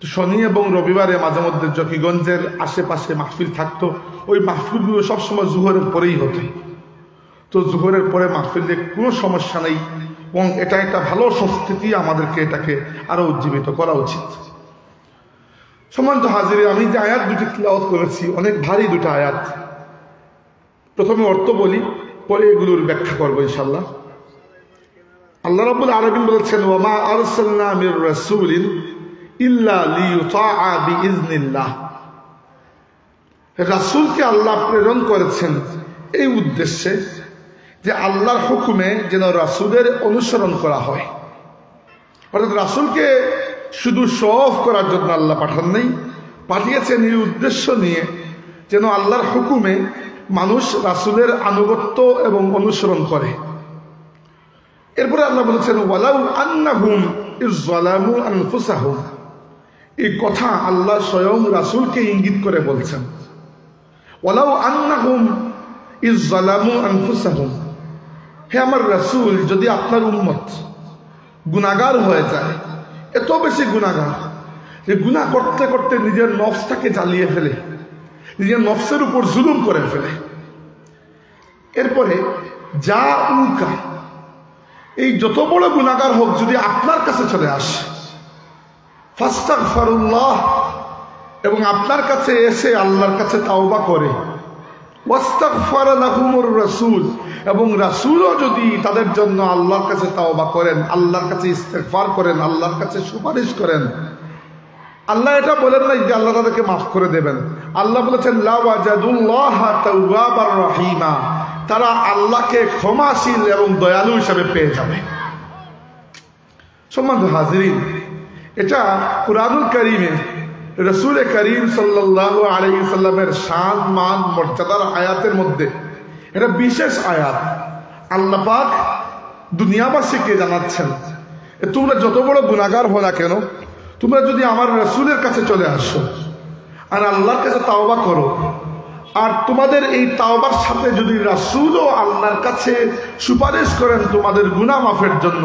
শনি এবং রবিবারে মাঝে মধ্যে জকিগঞ্জের আশেপাশে মাহফিল থাকতো। ওই মাহফিলগুলো সবসময় জোহরের পরেই হতো। তো জোহরের পরে মাহফিলে কোনো সমস্যা নেই এবং এটা একটা ভালো সংস্কৃতি, আমাদেরকে এটাকে আরো উজ্জীবিত করা উচিত। সম্মানিত হাজিরে, আমি যে আয়াত দুটি তিলাওয়াত করেছি অনেক ভারী দুটো আয়াত। প্রথমে অর্থ বলি, পরে এগুলোর ব্যাখ্যা করবো ইনশাল্লাহ। আল্লাহ রাব্বুল আলামিন বলেছেন, ওয়ামা আরসালনা মির রাসূলিন ইল্লা লিইউতাআ বিইজনিল্লাহ। রাসূলকে আল্লাহ প্রেরণ করেছেন এই উদ্দেশ্যে যে আল্লাহর হুকুমে যেন রাসূলের অনুসরণ করা হয়। অর্থাৎ রাসূলকে শুধু শো অফ করার জন্য আল্লাহ পাঠান নাই, পাঠিয়েছেন এই উদ্দেশ্য নিয়ে যেন আল্লাহর হুকুমে মানুষ রাসূলের আনুগত্য এবং অনুসরণ করে। এরপরে আল্লাহ বলেছেন, ওয়ালাউ আন্নাহুম ইযযালামু আনফুসাহুম। এই কথা আল্লাহ স্বয়ং রাসূলকে ইঙ্গিত করে বলছেন। ওয়ালাউ আন্নাহুম ইযযালামু আনফুসাহুম, হে আমার রাসূল, যদি আপনার উম্মত গুনাহগার হয়ে যায়, এত বেশি গুনাহগার যে গুনাহ করতে করতে নিজের নফসটাকে জ্বালিয়ে ফেলে, নিজের নফসের উপর জুলুম করে ফেলে। এরপরে যা উকা, এই যত বড় গুনাহগার হোক, যদি আপনার কাছে চলে আসে, ফাস্তাগফিরুল্লাহ, এবং আপনার কাছে এসে আল্লাহর কাছে তাওবা করে, ওয়াস্তাগফারা লাহুমুর রাসূল, এবং রাসূলও যদি তাদের জন্য আল্লাহর কাছে তাওবা করেন, আল্লাহর কাছে ইস্তেগফার করেন, আল্লাহর কাছে সুপারিশ করেন। আল্লাহ এটা বলেন না যে আল্লাহ তাদেরকে মাফ করে দেবেন। আল্লাহ বলেছেন, লা ওয়াজাদুল্লাহা তাওয়াবার রহিমা, তারা আল্লাহকে ক্ষমাশীল এবং দয়ালু হিসাবে পেয়ে যাবে। সম্মানিত হাজিরিন, এটা কুরআনুল কারীমে রাসূল করিম সাল্লাল্লাহু আলাইহি সাল্লামের শান মান মর্যাদার আয়াতের মধ্যে এটা বিশেষ আয়াত। আল্লাহ পাক দুনিয়াবাসীকে জানাচ্ছেন, তোমরা যত বড় গুনাহগার হও না কেন, তোমরা যদি আমার রাসূলের কাছে চলে আসো আর আল্লাহর কাছে তাওবা করো, আর তোমাদের এই তাওবার সাথে যদি রাসূলও আল্লাহর কাছে সুপারিশ করেন তোমাদের গুনাহ মাফের জন্য,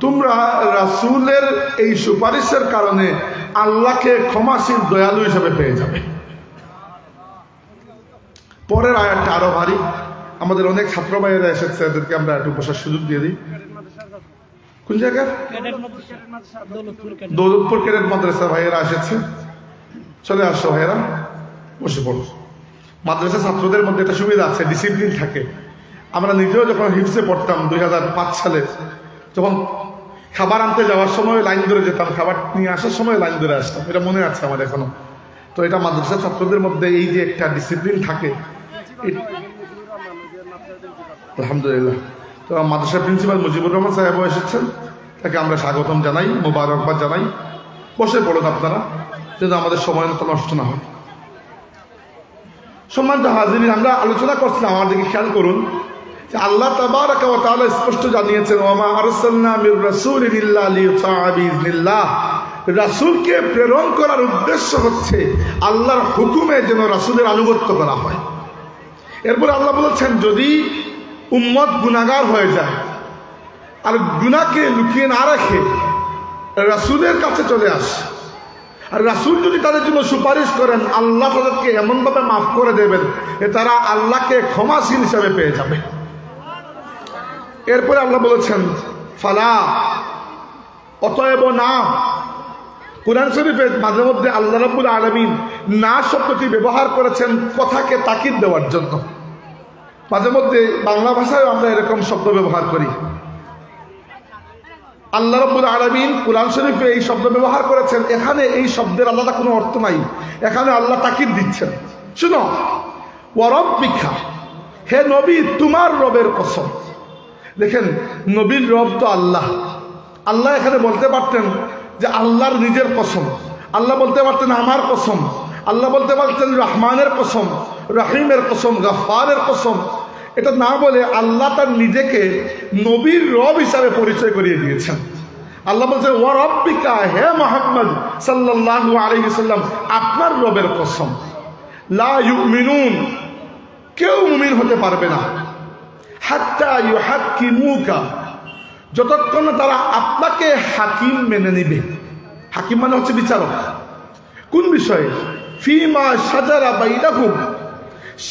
তোমরা রাসূলের এই সুপারিশের কারণে আল্লাহকে ক্ষমাশীল দয়ালু হিসেবে পেয়ে যাবে। পরের আয়াতটা আরো ভারী। আমাদের অনেক ছাত্র ভাইয়েরা এসেছে, এদেরকে আমরা একটু বসার সুযোগ দিয়ে দিই। কোন জায়গায়? দৌলতপুর ক্যাডেট মাদ্রাসা ভাইয়েরা এসেছে, চলে আসো ভাইয়েরা, বসে পড়ো। মাদ্রাসা ছাত্রদের মধ্যে একটা সুবিধা আছে, ডিসিপ্লিন থাকে। আমরা নিজেও যখন হিফজে পড়তাম 2005 সালে, যখন খাবার আনতে যাওয়ার সময় লাইন ধরে যেতাম, খাবার নিয়ে আসার সময় লাইন ধরে আসতাম, এটা মনে আছে আমার এখনো। তো এটা মাদ্রাসা ছাত্রদের মধ্যে এই যে একটা ডিসিপ্লিন থাকে, আলহামদুলিল্লাহ। তো মাদ্রাসা প্রিন্সিপাল মুজিবুর রহমান সাহেব এসেছেন, তাকে আমরা স্বাগতম জানাই, মোবারকবাদ জানাই। বসে পড়ুন আপনারা, যেন আমাদের সময় মতো নষ্ট না হয়। সম্মানিত হাজিরিন, আমরা আলোচনা করছিলাম, আমার দিকে খেয়াল করুন যে আল্লাহ তাবারাকা ওয়া তাআলা স্পষ্ট জানিয়েছেন, ওয়ামা আরসালনা মির রাসূলিন ইল্লা লিইউতাআ বিইজনিল্লাহ। রাসূলকে প্রেরণ করার উদ্দেশ্য হচ্ছে আল্লাহর হুকুমে যেন রাসূলের আনুগত্য করা হয়। এরপর আল্লাহ বলেছেন, যদি উম্মত গুনাহগার হয়ে যায় আর গুনাহকে লুকিয়ে না রাখে রাসূলের কাছে চলে আসে, আর রাসূল যদি তাদের জন্য সুপারিশ করেন, আল্লাহ তাদেরকে এমনভাবে মাফ করে দেবেন যে তারা আল্লাহকে ক্ষমাশীল হিসাবে পেয়ে যাবে। এরপরে আল্লাহ বলেছেন, ফালা, অতএব না। কুরআন শরীফে মাঝে মধ্যে আল্লাহ রাব্বুল আলামিন না শব্দটি ব্যবহার করেছেন কথাকে তাকিদ দেওয়ার জন্য। মাঝে মধ্যে বাংলা ভাষায় আমরা এরকম শব্দ ব্যবহার করি। আল্লাহ রাব্বুল আলামিন কুরআন শরীফে এই শব্দ ব্যবহার করেছেন, এখানে এই শব্দের আলাদা কোনো অর্থ নাই, এখানে আল্লাহ তাকিদ দিচ্ছেন। শুনো, ওয়া রাব্বিকা, হে নবী, তোমার রবের কসম। দেখেন, নবীর রব তো আল্লাহ। আল্লাহ এখানে বলতে পারতেন যে আল্লাহর নিজের কসম, আল্লাহ বলতে পারতেন আমার কসম, আল্লাহ বলতে পারতেন রহমানের কসম, রহিমের কসম, গফফারের কসম। এটা না বলে আল্লাহ তার নিজেকে নবীর রব হিসাবে পরিচয় করিয়ে দিয়েছেন। আল্লাহ বলছেন, ওয়া রাব্বিকা, হে মুহাম্মদ সাল্লাল্লাহু আলাইহি সাল্লাম, আপনার রবের কসম। লা ইউমিনুন, কেউ মুমিন হতে পারবে না, হাত্তা ইউহাক্কিমুকা, যতক্ষণ তারা আপনাকে হাকিম মেনে নিবে। হাকিম মানে হচ্ছে বিচারক। কোন বিষয়ে? ফিমা সাজারা বাইনাহুম,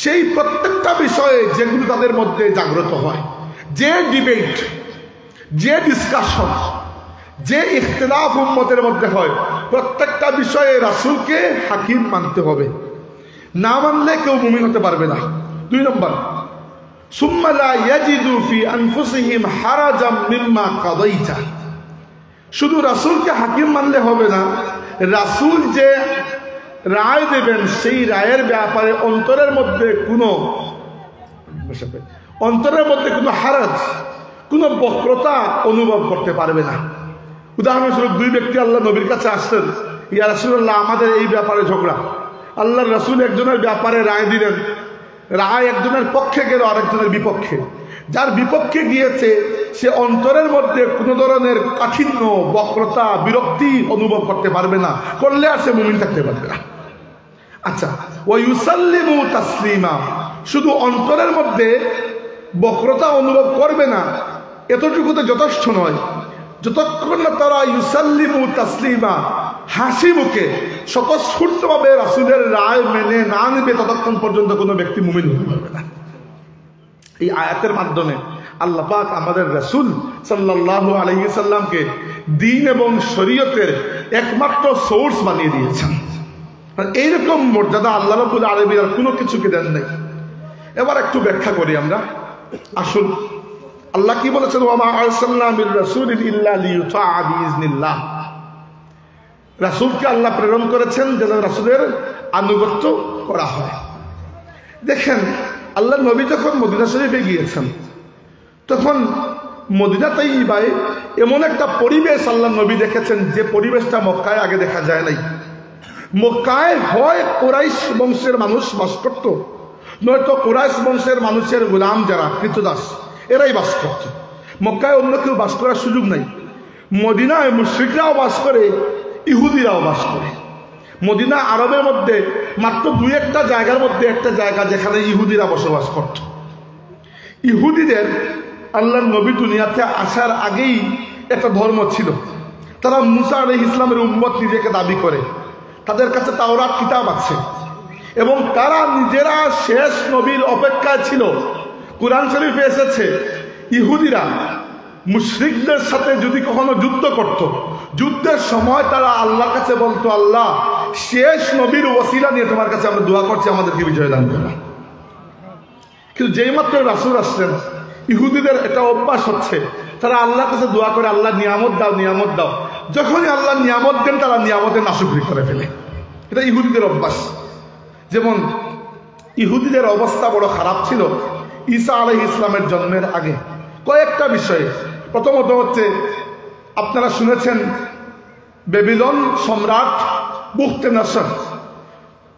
সেই প্রত্যেকটা বিষয়ে যেগুলো তাদের মধ্যে জাগ্রত হয়, যে ডিবেট, যে ডিসকাশন, যে ইখতিলাফ উম্মতের মধ্যে হয়, প্রত্যেকটা বিষয়ে রাসূলকে হাকিম মানতে হবে। না মানলে কেউ মুমিন হতে পারবে না। 2 নম্বর, সুম্মা লা ইয়াজিদু ফি আনফুসিহিম হারাজাম মিম্মা কাদাইতা। শুধু রাসূলকে হাকিম মানলে হবে না, রাসূল যে রায় দেবেন সেই রায়ের ব্যাপারে অন্তরের মধ্যে কোনো হারাজ, কোনো বক্রতা অনুভব করতে পারবে না। উদাহরণস্বরূপ 2 ব্যক্তি আল্লাহ নবীর কাছে আসলেন, ইয়া রাসূলুল্লাহ, আমাদের এই ব্যাপারে ঝগড়া। আল্লাহর রাসূল একজনের ব্যাপারে রায় দিলেন, রায় একজনের পক্ষে গেল আরেকজনের বিপক্ষে। যার বিপক্ষে গিয়েছে সে অন্তরের মধ্যে কোনো ধরনের কাঠিন্য, বক্রতা, বিরক্তি অনুভব করতে পারবে না, করলে আর সে মুমিন থাকতে পারবে না। আচ্ছা, ওয়া ইউসাল্লিমু তাসলিমা, শুধু অন্তরের মধ্যে বক্রতা অনুভব করবে না, এতটুকুতে যথেষ্ট নয়। যতক্ষণ না তারা ইউসাল্লিমু তাসলিমা, হাসি মুখে স্বতঃস্ফূর্তভাবে রাসূলের রায় মেনে না নেবে, ততক্ষণ পর্যন্ত কোনো ব্যক্তি মুমিন হতে পারবে না। এই আয়াতের মাধ্যমে আল্লাহ পাক আমাদের রাসূল সাল্লাল্লাহু আলাইহি সাল্লামকে দ্বীন এবং শরীয়তের একমাত্র সোর্স বানিয়ে দিয়েছেন। আর এইরকম মর্যাদা আল্লাহ রাব্বুল আলামিন আর কোনো কিছুকে দেন নাই। এবার একটু ব্যাখ্যা করি আমরা। আসুন, আল্লাহ কি বলেছেন? ওয়া মা আরসালনা মির রাসূলিন ইল্লা লিইউতাআ বিইজনিল্লাহ। রাসূলকে আল্লাহ প্রেরণ করেছেন যেন রাসূলের আনুগত্য করা হয়। দেখেন, আল্লাহ নবী যখন মদিনা শরীফে গিয়েছেন, তখন মদিনা তাইয়্যিবায় এমন একটা পরিবেশ আল্লাহ নবী দেখেছেন যে পরিবেশটা মক্কায় আগে দেখা যায় নাই। মক্কায় হয় কুরাইশ বংশের মানুষ বাস করত, নয়তো কুরাইশ বংশের মানুষের গোলাম যারা কৃতদাস, এরাই বাস করত। মক্কায় অন্য কেউ বাস করার সুযোগ নাই। মদিনায় মুশরিকরাও বাস করে, ইহুদিরাও বাস করে। মদিনা আরবের মধ্যে মাত্র 2-1টা জায়গার মধ্যে একটা জায়গা যেখানে ইহুদিরা বসবাস করত। ইহুদিদের আল্লাহর নবী দুনিয়াতে আসার আগেই একটা ধর্ম ছিল। তারা মুসা আলাইহিস ইসলামের উম্মত নিজেকে দাবি করে, তাদের কাছে তাওরাত কিতাব আছে এবং তারা নিজেরা শেষ নবীর অপেক্ষায় ছিল। কুরআন শরীফে এসেছে, ইহুদিরা মুশরিকদের সাথে যদি কখনো যুদ্ধ করত, যুদ্ধের সময় তারা আল্লাহর কাছে বলতো, আল্লাহ, শেষ নবীর ওসিলা নিয়ে তোমার কাছে আমরা দোয়া করছি, আমাদেরকে বিজয় দান করো। কিন্তু যেই মাত্র রাসূল আসলেন, ইহুদিদের এটা অভ্যাস হচ্ছে, তারা আল্লাহর কাছে দোয়া করে, আল্লাহ নিয়ামত দাও, নিয়ামত দাও। যখনই আল্লাহ নিয়ামত দেন, তারা নিয়ামতের নাশুকরি করে ফেলে। এটা ইহুদিদের অভ্যাস। যেমন ইহুদিদের অবস্থা বড় খারাপ ছিল ঈসা আলাইহিস ইসলামের জন্মের আগে কয়েকটা বিষয়ে। প্রথমত হচ্ছে, আপনারা শুনেছেন বেবিলন সম্রাট বুখতেনাসর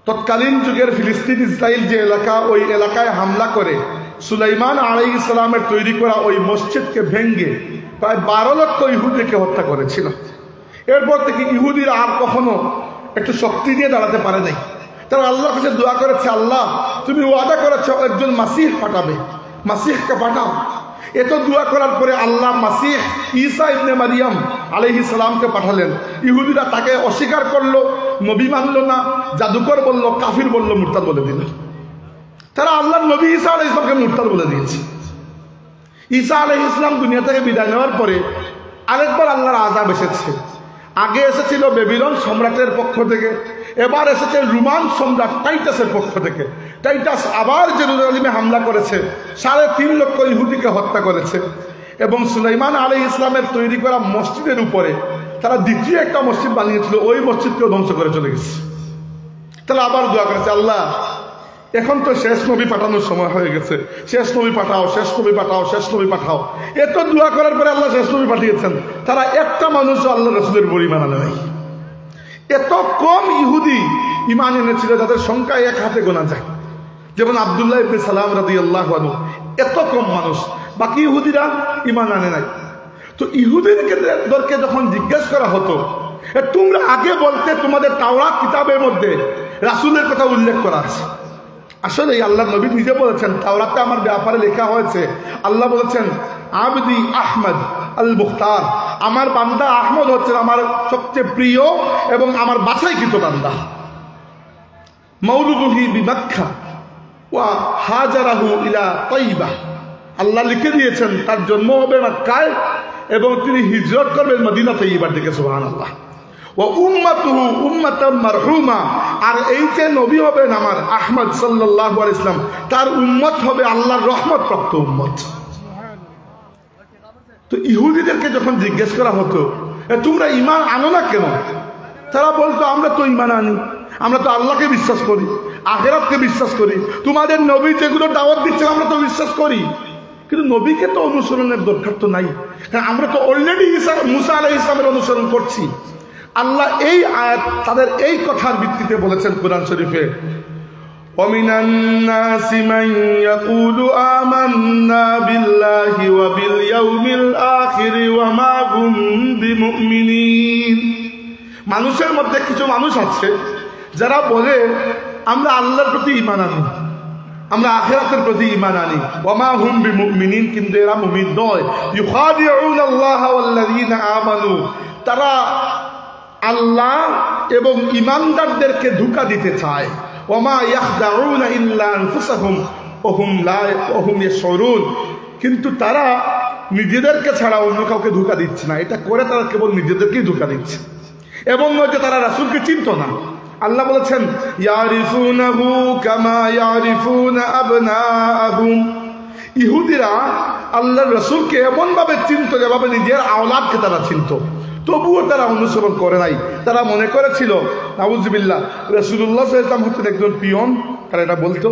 তৎকালীন যুগের ফিলিস্তিন ইসরায়েল যে এলাকা, ওই এলাকায় হামলা করে সুলাইমান আলাইহিস সালামের তৈরি করা ওই মসজিদকে ভেঙ্গে প্রায় 12 লক্ষ ইহুদিকে হত্যা করেছিল। এরপর থেকে ইহুদিরা আর কখনো একটু শক্তি দিয়ে দাঁড়াতে পারে নাই। তারা আল্লাহর কাছে দোয়া করেছে, আল্লাহ, তুমি ওয়াদা করেছ একজন মাসিহ পাঠাবে, মাসিহকে পাঠাও। এত দোয়া করার পরে আল্লাহ মাসিহ ঈসা ইবনে মারিয়াম আলাইহিস সালামকে পাঠালেন। ইহুদিরা তাকে অস্বীকার করলো, নবী মানল না, জাদুকর বলল, কাফির বলল, মুরতাদ বলে দিল। তারা আল্লাহর নবী ঈসা আলাইহিস সালামকে মুরতাদ বলে দিয়েছে। ঈসা আলাইহিস সালাম দুনিয়া থেকে বিদায় নেওয়ার পরে আরেকবার আল্লাহর আযাব এসেছে। আগে এসেছিল বেবিলন সম্রাটের পক্ষ থেকে, এবার এসেছে রোমান সম্রাট টাইটাসের পক্ষ থেকে। টাইটাস আবার জেরুজালেমে হামলা করেছে, 3.5 লক্ষ ইহুদিকে হত্যা করেছে এবং সুলাইমান আলাইহিস ইসলামের তৈরি করা মসজিদের উপরে তারা দ্বিতীয় একটা মসজিদ বানিয়েছিল, ওই মসজিদকেও ধ্বংস করে চলে গেছে। তারা আবার দোয়া করেছে, আল্লাহ, এখন তো শেষ নবী পাঠানোর সময় হয়ে গেছে, শেষ নবী পাঠাও, শেষ নবী পাঠাও, শেষ নবী পাঠাও। এত দোয়া করার পরে আল্লাহ শেষ নবী পাঠিয়েছেন। তারা একটা মানুষও আল্লাহ রাসূলের পরিমাণ আনে নাই। এত কম ইহুদি ঈমান এনেছিল যাদের সংখ্যা 1 হাতে গোনা যায়। যেমন আব্দুল্লাহ ইবনে সালাম রাদিয়াল্লাহু আনহু, এত কম মানুষ, বাকি ইহুদিরা ঈমান আনে নাই। তো ইহুদিদেরকে যখন জিজ্ঞেস করা হতো, তোমরা আগে বলতে তোমাদের তাওরাত কিতাবের মধ্যে রাসূলের কথা উল্লেখ করা আছে। আসলে আল্লাহ নবী নিজে বলেছেন, তাওরাতে আমার ব্যাপারে লেখা হয়েছে, আল্লাহ বলেছেন, আবদি আহমদ আল মুখতার, আমার বান্দা আহমদ হচ্ছেন আমার সবচেয়ে প্রিয় এবং আমার বাছাইকৃত বান্দা। মাউলুদুহি বিমাক্কা ওয়া হাজারাহু ইলা তাইবা, আল্লাহ লিখে দিয়েছেন তার জন্ম হবে মক্কায় এবং তিনি হিজরত করবেন মদিনা তাইয়্যিবার দিকে। সুবহানাল্লাহ। ওয়া উম্মাতুহু উম্মাতাম মারহুমা, আর এই যে নবী হবেন আমার আহমদ সাল্লাল্লাহু আলাইহি ওয়াসাল্লাম, তার উম্মত হবে আল্লাহর রহমত প্রাপ্ত উম্মত। তো ইহুদিদেরকে যখন জিজ্ঞেস করা হতো তোমরা ঈমান আনো না কেন, তারা বলতো আমরা তো ঈমান আনি, আমরা তো আল্লাহকে বিশ্বাস করি, আখিরাতকে বিশ্বাস করি, তোমাদের নবী যেগুলো দাওয়াত দিচ্ছেন আমরা তো বিশ্বাস করি, কিন্তু নবীকে তো অনুসরণের দরকার তো নাই, কারণ আমরা তো অলরেডি মুসা আলাইহিস সালামের অনুসরণ করছি। আল্লাহ এই আয়াত তাদের এই কথার ভিত্তিতে বলেছেন কোরআন শরীফে, وَمِنَ النَّاسِ مَن يَقُولُ آمَنَّا بِاللَّهِ وَبِالْيَوْمِ الْآخِرِ وَمَا هُمْ بِمُؤْمِنِينَ। মানুষের মধ্যে কিছু মানুষ আছে যারা বলে আমরা আল্লাহর প্রতি ঈমান আনি, আমরা আখিরাতের প্রতি ঈমান আনি, ওয়ামা হুম বিমুমিনিন, কিন্তু এরা মুমিন নয়। ইউখাদিউনা আল্লাহ ওয়াল্লাযীনা আমানু, তারা আল্লাহ এবং ঈমানদারদেরকে ধোঁকা দিতে চায়। ওয়ামা ইয়াখদাউনা ইল্লা আনফুসাহুম ওয়া হুম ইয়াশউরুন, কিন্তু তারা নিজেদেরকে ছাড়া অন্য কাউকে ধোঁকা দিচ্ছে না, এটা করে তারা কেবল নিজেদেরকেই ধোঁকা দিচ্ছে। এবং নয় যে তারা রাসূলকে চিনত না। আল্লাহ বলেছেন ইয়ারিফুনাহু কামা ইয়ারিফুনা আবনাআহুম, ইহুদিরা আল্লাহর রাসূলকে এমন ভাবে চিনত যেভাবে নিজের আওলাদকে তারা চিনত, তবুও তারা অনুসরণ করে নাই। তারা মনে করেছিল নাউজুবিল্লাহ রাসূলুল্লাহ সাল্লাল্লাহু আলাইহি ওয়াসাল্লাম হচ্ছেন একজন পিয়ন, কারণ এটা বলতো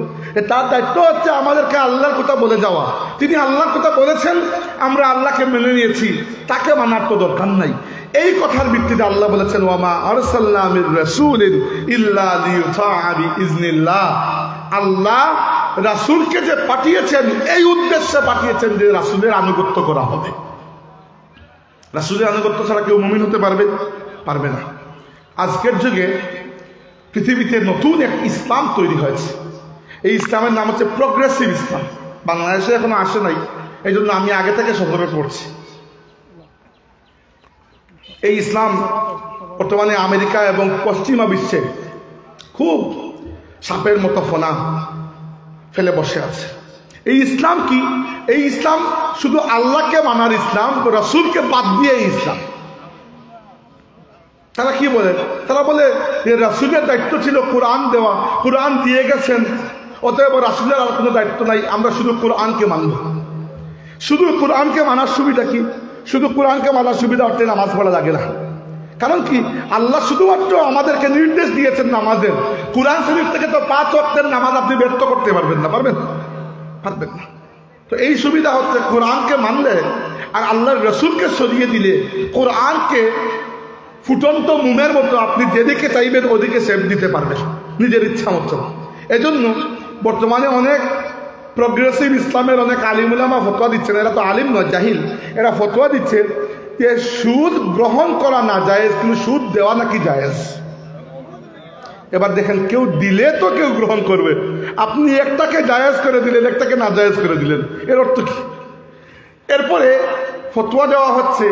তার দায়িত্ব হচ্ছে আমাদেরকে আল্লাহর কথা বলে যাওয়া। তিনি আল্লাহর কথা বলেছেন, আমরা আল্লাহকে মেনে নিয়েছি, তাকে মানার তো দরকার নাই। এই কথার ভিত্তিতে আল্লাহ বলেছেন ওয়ামা আরসালনা মির রাসূলিন ইল্লা লিইউতাআ বিইজনিল্লাহ, আল্লাহ রাসূলকে যে পাঠিয়েছেন এই উদ্দেশ্যে পাঠিয়েছেন যে রাসূলের আনুগত্য করা হবে। রাসূলের আনুগত্য ছাড়া কেউ মুমিন হতে পারবে না। আজকের যুগে পৃথিবীতে নতুন এক ইসলাম তৈরি হয়েছে, এই ইসলামের নাম হচ্ছে প্রগ্রেসিভ ইসলাম। বাংলাদেশে এখনো আসে নাই, এই জন্য আমি আগে থেকে সতর্ক করছি। এই ইসলাম বর্তমানে আমেরিকা এবং পশ্চিমা বিশ্বে খুব সাপের মতো ফনা ফেলে বসে আছে। এই ইসলাম কি? এই ইসলাম শুধু আল্লাহকে মানার ইসলাম, রাসূলকে বাদ দিয়ে ইসলাম। তারা কি বলে? তারা বলে যে রাসূলের দায়িত্ব ছিল কোরআন দেওয়া, কোরআন দিয়ে গেছেন, অতএব রাসূলের আর কোনো দায়িত্ব নাই, আমরা শুধু কোরআনকে মানব। শুধু কোরআনকে মানার সুবিধা কি? শুধু কোরআনকে মানার সুবিধা হচ্ছে নামাজ পড়া লাগে না। কারণ কি? আল্লাহ শুধুমাত্র আমাদেরকে নির্দেশ দিয়েছেন নামাজের। কোরআন শরীফ থেকে তো 5 ওয়াক্তের নামাজ আপনি ব্যর্থ করতে পারবেন না, পারবেন না। তো এই সুবিধা হচ্ছে কোরআনকে মানলে আর আল্লাহর রাসূলকে সরিয়ে দিলে কোরআনকে ফুটন্ত মোমের মতো আপনি যেদিকে চাইবেন ওদিকে সেভ দিতে পারবেন নিজের ইচ্ছা মতো। এজন্য বর্তমানে অনেক প্রগ্রেসিভ ইসলামের অনেক আলিম উলামা ফতোয়া দিচ্ছেন, এরা তো আলিম নয়, জাহিল, এরা ফতোয়া দিচ্ছে যে সুদ গ্রহণ করা না জায়েজ, কিন্তু সুদ দেওয়া নাকি জায়েজ। এবার দেখেন, কেউ দিলে তো কেউ গ্রহণ করবে, আপনি একটাকে জায়েজ করে দিলেন, একটাকে না জায়েজ করে দিলেন, এর অর্থ কি? এরপরে ফতোয়া দেওয়া হচ্ছে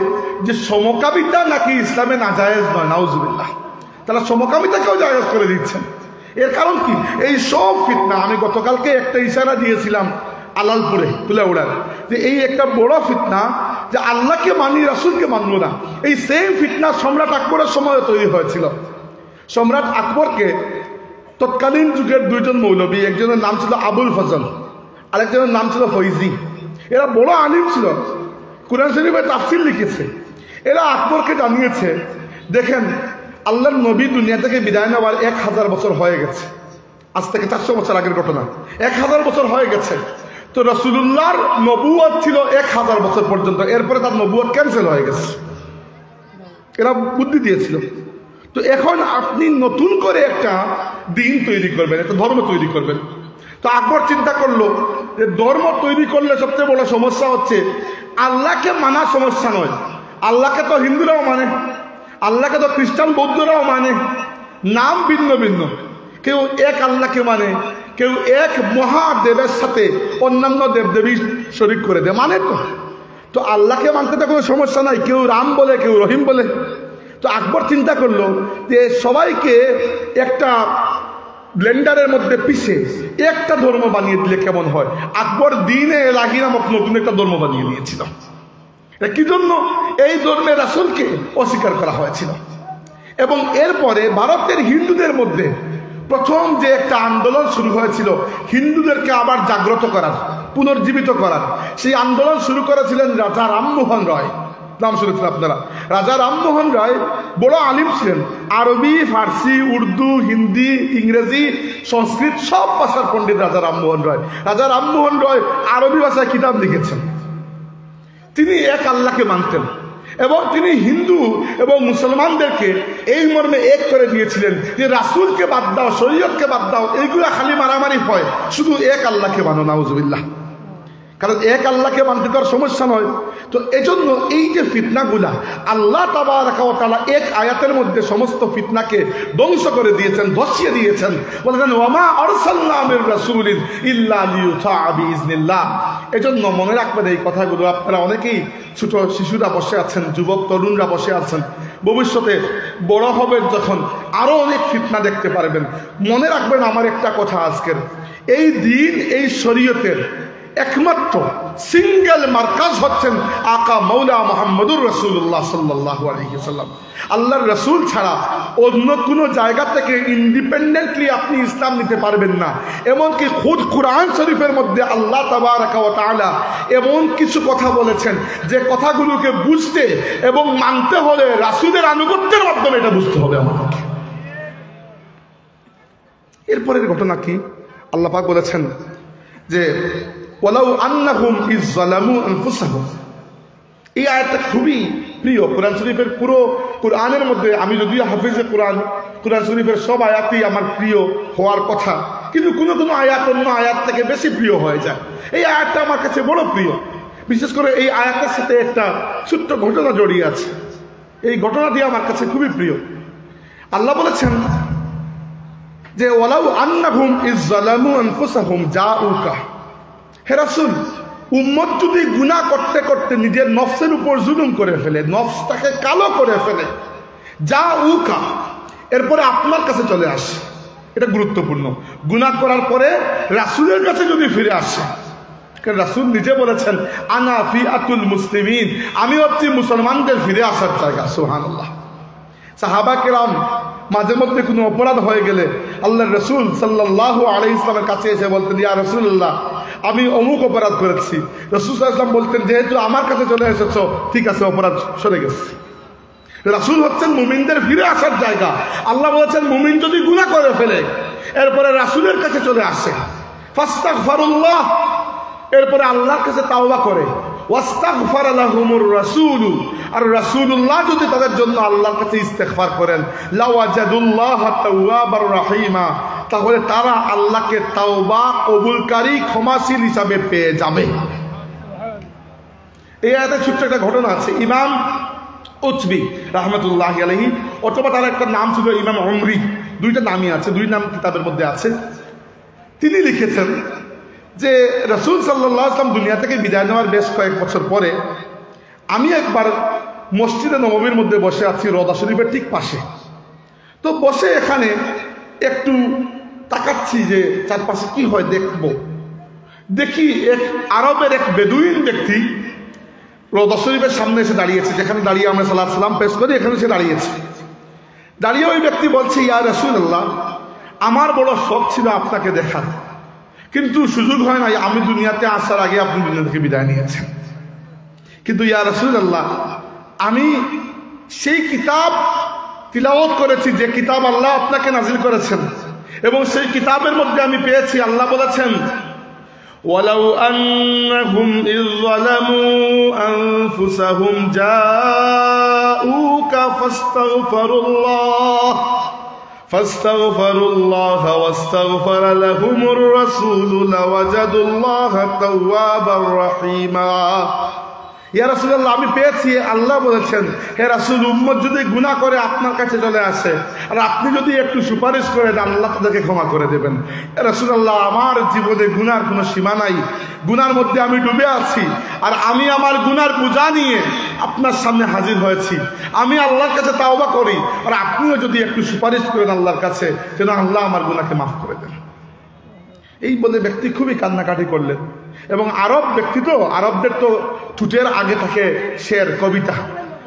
যে সমকামিতা নাকি ইসলামে না জায়েজ নয়, নাউজুবিল্লাহ। তারা সমকামিতাকেও জায়েজ করে দিচ্ছেন। এর কারণ কি? এই সব ফিতনা। আমি গতকালকে একটা ইশারা দিয়েছিলাম আলালপুরে তুলাউড়ার, যে এই একটা বড় ফিতনা যে আল্লাহকে মানি রাসূলকে মানব না। এই সেম ফিতনা সম্রাট আকবরের সময় তৈরি হয়েছিল। সম্রাট আকবরকে তৎকালীন যুগের 2 জন মৌলবী, একজনের নাম ছিল আবুল ফজল, আরেকজনের নাম ছিল ফৈজি। এরা বড় আলিম ছিল, কুরআন শরীফের তাফসীর লিখেছে। এরা আকবরকে জানিয়েছে, দেখেন আল্লাহর নবী দুনিয়া থেকে বিদায় নেওয়ার 1000 বছর হয়ে গেছে। আজ থেকে 400 বছর আগের ঘটনা, 1000 বছর হয়ে গেছে। তো রাসূলুল্লাহর নবুয়ত ছিল 1000 বছর পর্যন্ত, এরপরে তার নবুয়ত ক্যান্সেল হয়ে গেছে। এরা বুদ্ধি দিয়েছিল। তো এখন আপনি নতুন করে একটা দিন তৈরি করবেন, একটা ধর্ম তৈরি করবেন। তো আকবর চিন্তা করলো যে ধর্ম তৈরি করলে সবচেয়ে বড় সমস্যা হচ্ছে আল্লাহকে মানা সমস্যা নয়। আল্লাহকে তো হিন্দুরাও মানে, আল্লাহকে তো খ্রিস্টান বৌদ্ধরাও মানে, নাম ভিন্ন ভিন্ন। কেউ এক আল্লাহকে মানে, কেউ এক মহাদেবের সাথে অন্যান্য দেবদেবী শরীক করে দেয়, মানে তো আল্লাহকে মানতে তো কোনো সমস্যা নাই, কেউ রাম বলে কেউ রহিম বলে। তো আকবর চিন্তা করলো যে সবাইকে একটা ব্লেন্ডারের মধ্যে পিষে একটা ধর্ম বানিয়ে দিলে কেমন হয়। আকবর দ্বীন ইলাহী নামক নতুন একটা ধর্ম বানিয়ে দিয়েছিল। কি জন্য? এই ধর্মে রাসূলকে অস্বীকার করা হয়েছিল। এবং এরপরে ভারতের হিন্দুদের মধ্যে প্রথম যে একটা আন্দোলন শুরু হয়েছিল হিন্দুদেরকে আবার জাগ্রত করার, পুনর্জীবিত করার, সেই আন্দোলন শুরু করেছিলেন রাজা রামমোহন রায়। নাম শুনেছেন আপনারা? রাজা রামমোহন রায় বড় আলিম ছিলেন, আরবি, ফার্সি, উর্দু, হিন্দি, ইংরেজি, সংস্কৃত সব ভাষার পণ্ডিত রাজা রামমোহন রায়। রাজা রামমোহন রায় আরবি ভাষায় কিতাব লিখেছেন। তিনি এক আল্লাহকে মানতেন এবং তিনি হিন্দু এবং মুসলমানদেরকে এই মর্মে এক করে দিয়েছিলেন যে রাসূলকে বাদ দাও, শরীয়তকে বাদ দাও, এইগুলা খালি মারামারি হয়, শুধু এক আল্লাহকে মানো। নাউজুবিল্লাহ। কারণ এক আল্লাহকে মানতে তো আর সমস্যা নয়। তো এজন্য এই যে ফিতনাগুলা আল্লাহ তাবারাকা ওয়া তাআলা এক আয়াতের মধ্যে সমস্ত ফিতনাকে ধ্বংস করে দিয়েছেন, ধসিয়ে দিয়েছেন। বলেছেন ওয়ামা আরসালনা মির রাসূলিন ইল্লা লিইউতাআ বিইজনিল্লাহ। এজন্য মনে রাখবেন এই কথাগুলো। আপনারা অনেকেই ছোট শিশুরা বসে আছেন, যুবক তরুণরা বসে আছেন, ভবিষ্যতে বড় হবেন যখন আরো অনেক ফিতনা দেখতে পারবেন। মনে রাখবেন আমার একটা কথা, আজকের এই দিন, এই শরীয়তের একমাত্র সিঙ্গেল মার্কাজ হচ্ছেন আকা মৌলা মুহাম্মদুর রাসূলুল্লাহ সাল্লাল্লাহু আলাইহি ওয়াসাল্লাম। আল্লাহর রাসূল ছাড়া অন্য কোনো জায়গা থেকে ইন্ডিপেন্ডেন্টলি আপনি ইসলাম নিতে পারবেন না। এমনকি খুদ কুরআন শরীফের মধ্যে আল্লাহ তাবারাকা ওয়া তাআলা এমন কিছু কথা বলেছেন যে কথাগুলোকে বুঝতে এবং মানতে হলে রাসূলের আনুগত্যের মাধ্যমে এটা বুঝতে হবে আমাদেরকে। এরপরের ঘটনা কি? আল্লাহ পাক বলেছেন যে ওয়ালাউ আন্নাহুম ইয যালামু আনফুসাহুম। এই আয়াতটা খুবই প্রিয় কোরআন শরীফের। পুরো কোরআনের মধ্যে আমি যদিও হাফেজে কোরআন, কোরআন শরীফের সব আয়াতই আমার প্রিয় হওয়ার কথা, কিন্তু কোনো কোনো আয়াত অন্য আয়াত থেকে বেশি প্রিয় হয়ে যায়। এই আয়াতটা আমার কাছে বড় প্রিয়। বিশেষ করে এই আয়াতের সাথে একটা ছোট্ট ঘটনা জড়িয়ে আছে। এই ঘটনাটি আমার কাছে খুবই প্রিয়। আল্লাহ বলেছেন যে ওয়ালাউ আন্নাহুম ইয যালামু আনফুসাহুম জাউকা। হে রাসূল, উম্মত যদি গুনাহ করতে করতে নিজের নফসের উপর জুলুম করে ফেলে, নফসটাকে কালো করে ফেলে, জাউকা, এরপরে আপনার কাছে চলে আসে, এটা গুরুত্বপূর্ণ। গুনাহ করার পরে রাসূলের কাছে যদি ফিরে আসে, কারণ রাসূল নিজে বলেছেন আনা ফিআতুল মুসলিমিন, আমি হচ্ছি মুসলমানদের ফিরে আসার জায়গা। সুবহানাল্লাহ। সাহাবা কেরাম মাঝে মধ্যে কোনো অপরাধ হয়ে গেলে আল্লাহর রাসূল সাল্লাল্লাহু আলাইহি ওয়াসাল্লামের কাছে এসে বলতেন ইয়া রাসূলুল্লাহ, আমি অমুক অপরাধ করেছি। রাসূল সাল্লাল্লাহু আলাইহি ওয়াসাল্লাম বলতেন যেহেতু আমার কাছে চলে এসেছো, ঠিক আছে, অপরাধ সরে গেছে। রাসূল হচ্ছেন মুমিনদের ফিরে আসার জায়গা। আল্লাহ বলেছেন মুমিন যদি গুনাহ করে ফেলে এরপরে রাসূলের কাছে চলে আসে, ফাস্তাগফিরুল্লাহ, এরপরে আল্লাহর কাছে তাওবা করে, ওয়াস্তাগফার লাহুমুর রাসূল, আর রাসূলুল্লাহ যদি তাদের জন্য আল্লাহর কাছে ইস্তেগফার করেন, লাওয়াজাদুল্লাহ তাওয়াবার রহিমা, তাহলে তারা আল্লাহকে তাওবা কবুলকারী, ক্ষমাশীল হিসাবে পেয়ে যাবে। এই আয়াতে ছোট্ট একটা ঘটনা আছে। ইমাম উতবি রাহমাতুল্লাহি আলাইহি, অথবা তার একটা নাম ছিল ইমাম উমরি, দুইটা নামই আছে, দুই নাম কিতাবের মধ্যে আছে। তিনি লিখেছেন যে রাসূল সাল্লাল্লাহু আলাইহি ওয়াসাল্লাম দুনিয়া থেকে বিদায় নেওয়ার বেশ কয়েক বছর পরে আমি একবার মসজিদে নববীর মধ্যে বসে আছি, রওজা শরীফের ঠিক পাশে। তো বসে এখানে একটু তাকাচ্ছি যে চারপাশে কি হয় দেখব। দেখি এক আরবের এক বেদুইন ব্যক্তি রওজা শরীফের সামনে এসে দাঁড়িয়েছে, যেখানে দাঁড়িয়ে আমরা সালাত সালাম পেশ করি, এখানে সে দাঁড়িয়েছে। দাঁড়িয়ে ওই ব্যক্তি বলছে ইয়া রাসূলুল্লাহ, আমার বড় শখ ছিল আপনাকে দেখার, কিন্তু সুযোগ হয় নাই। আমি দুনিয়াতে আসার আগে আপনি দুনিয়া থেকে বিদায় নিয়েছেন। কিন্তু ইয়া রাসূলুল্লাহ, আমি সেই কিতাব তিলাওয়াত করেছি যে কিতাব আল্লাহ আপনাকে নাজিল করেছেন, এবং সেই কিতাবের মধ্যে আমি পেয়েছি আল্লাহ বলেছেন ওয়ালাউ আন্নাহুম ইয যালামু আনফুসাহুম জাউকা ফাস্তাগফিরুল্লাহ ওয়াস্তাগফার লাহুমুর রাসূল লাওয়াজাদুল্লাহ তাওয়াবার রহিমা। ইয়া রাসূলুল্লাহ, আমি পেয়েছি। আল্লাহ বলেছেন, হে রাসূল, উম্মত যদি গুনাহ করে আপনার কাছে চলে আসে আর আপনি যদি একটু সুপারিশ করে দেন, আল্লাহ তাদেরকে ক্ষমা করে দেবেন। ইয়া রাসূলুল্লাহ, আমার জীবনে গুনার কোনো সীমা নাই, গুনার মধ্যে আমি ডুবে আছি, আর আমি আমার গুনার বোঝা নিয়ে আপনার সামনে হাজির হয়েছি। আমি আল্লাহর কাছে তাওবা করি, আর আপনিও যদি একটু সুপারিশ করেন আল্লাহর কাছে, যেন আল্লাহ আমার গুনাহকে মাফ করে দেন। এই বলে ব্যক্তি খুবই কান্নাকাটি করলেন। এবং আরব ব্যক্তি তো, আরবদের তো ঠুটের আগে থাকে শের, কবিতা।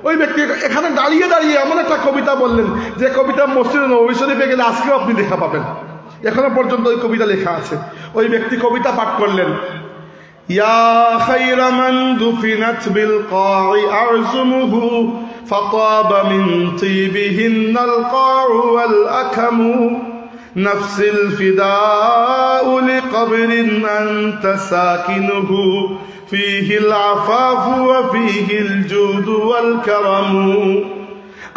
ওই ব্যক্তি এখানে দাঁড়িয়ে দাঁড়িয়ে এমন একটা কবিতা বললেন যে কবিতা মসজিদে নববী শরীফে গেলে আজকেও আপনি লেখা পাবেন, এখনো পর্যন্ত ওই কবিতা লেখা আছে। ওই ব্যক্তি কবিতা পাঠ করলেন, ইয়া খায়রা মান দুফিনাত বিল কা'i আরজুমুহু ফাতাবা মিন তিবিহিন্নাল কা'উ ওয়াল আকামু নাফসিল ফিদাউ লিকবরিন আনতা সাকিনুহু ফীহিল আফাফু ওয়া ফীহিল জুদু ওয়াল কারামু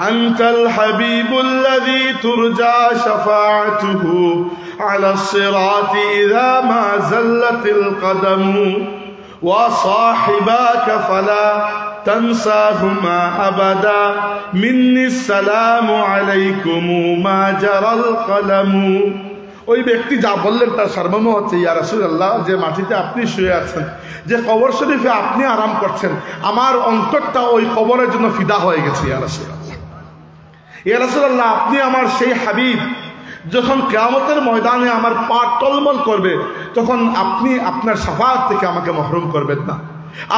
আনতাল হাবিবুল্লাযী তুরজা শাফাআতুহু আলাস সিরাতি ইযা মা যাল্লাতিল কদমু ওয়া সাহিবাকা ফালা তানসাহুমা আবাদা মিন্নি সালামু আলাইকুমু মা জারাল কলামু। ওই ব্যক্তি যা বললেন তার সারমর্ম হচ্ছে, ইয়া রাসূলুল্লাহ, যে মাটিতে আপনি শুয়ে আছেন, যে কবর শরীফে আপনি আরাম করছেন, আমার অন্তরটা ওই কবরের জন্য ফিদা হয়ে গেছে। ইয়া রাসূলুল্লাহ, ইয়া রাসূলুল্লাহ, আপনি আমার সেই হাবিব, যখন কিয়ামতের ময়দানে আমার পা টলমল করবে, তখন আপনি আপনার শাফাআত থেকে আমাকে মাহরুম করবেন না।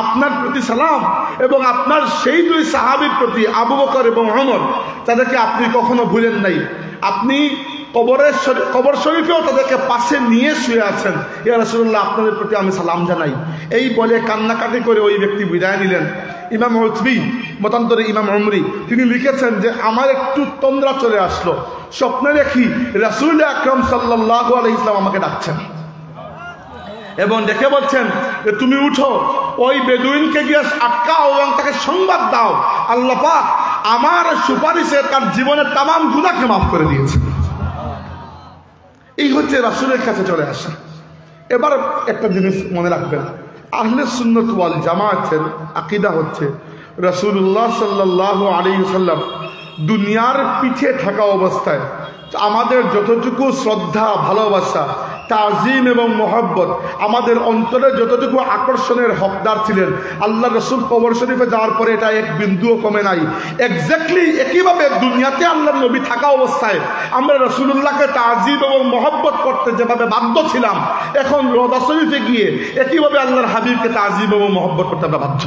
আপনার প্রতি সালাম এবং আপনার সেই দুই সাহাবীর প্রতি, আবু বকর এবং ওমর, তাদেরকে আপনি কখনো ভুলেন নাই। আপনি কবর শরীফেও তাদেরকে পাশে নিয়ে শুয়ে আছেন। ইয়া রাসূলুল্লাহ, আপনাদের প্রতি আমি সালাম জানাই। এই বলে কান্নাকাটি করে ওই ব্যক্তি বিদায় নিলেন। ইমাম উতবী, মতান্তরে ইমাম উমরি, তিনি লিখেছেন যে আমার একটু তন্দ্রা চলে আসলো, স্বপ্নে দেখি রাসূল আকরাম সাল্লাল্লাহু আলাইহি ওয়াসাল্লাম আমাকে ডাকছেন এবং ডেকে বলছেন যে তুমি উঠো, ওই বেদুইনকে গিয়ে আটকাও এবং তাকে সংবাদ দাও, আল্লাহ পাক আমার সুপারিশে তার জীবনের তামাম গুনাহকে মাফ করে দিয়েছে। এই হচ্ছে রাসূলের কাছে চলে আসা। এবার একটা জিনিস মনে রাখবেন, আহলে সুন্নাত ওয়াল জামাতের আকীদা হচ্ছে রাসূলুল্লাহ সাল্লাল্লাহু আলাইহি ওয়াসাল্লাম দুনিয়ার পিঠে থাকা অবস্থায় আমাদের যতটুকু শ্রদ্ধা, ভালোবাসা, তাজিম এবং মহব্বত, আমাদের অন্তরে যতটুকু আকর্ষণের হকদার ছিলেন, আল্লাহ রসুল কবর শরীফে যাওয়ার পরে এটা এক বিন্দুও কমে নাই। এক্স্যাক্টলি একইভাবে দুনিয়াতে আল্লাহ নবী থাকা অবস্থায় আমরা রসুলুল্লাহকে তাজিম এবং মহব্বত করতে যেভাবে বাধ্য ছিলাম, এখন রওজা শরীফে গিয়ে একইভাবে আল্লাহর হাবিবকে তাজিম এবং মহব্বত করতে আমরা বাধ্য।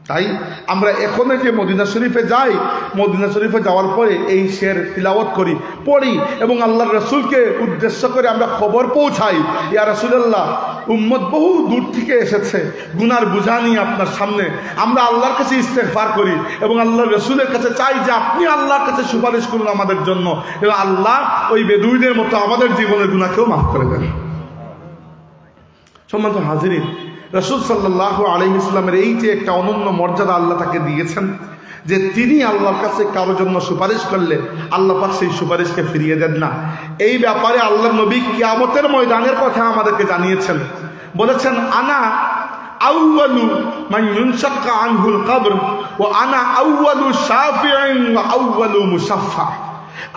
তাই আমরা এখনো যে মদিনা শরীফে যাই, মদিনা শরীফে যাওয়ার পরে এই শের তিলাওয়াত করি, পড়ি এবং আল্লাহর রসুলকে উদ্দেশ্য করে আমরা খবর পৌঁছাই, ইয়া রাসূলুল্লাহ, উম্মত বহু দূর থেকে এসেছে গুনার বোঝা নিয়ে আপনার সামনে। আমরা আল্লাহর কাছে ইস্তেগফার করি এবং আল্লাহর রসুলের কাছে চাই যে আপনি আল্লাহর কাছে সুপারিশ করুন আমাদের জন্য, এবং আল্লাহ ওই বেদুইনের মতো আমাদের জীবনের গুনাহকেও মাফ করে দেন। সম্মানিত হাজিরিন, রাসূল সাল্লাল্লাহু আলাইহি ওয়াসাল্লামের এই যে একটা অনন্য মর্যাদা আল্লাহ তাকে দিয়েছেন, যে তিনি আল্লাহর কাছে কারোর জন্য সুপারিশ করলে আল্লাহ পাক সেই সুপারিশকে ফিরিয়ে দেন না। এই ব্যাপারে আল্লাহর নবী কিয়ামতের ময়দানের কথা আমাদেরকে জানিয়েছেন, বলেছেন, আনা আউয়ালু মান ইউনশাক্কা আনহুল কবর ওয়া আনা আউয়ালু শাফিঈন ওয়া আউয়ালু মুশাফফা।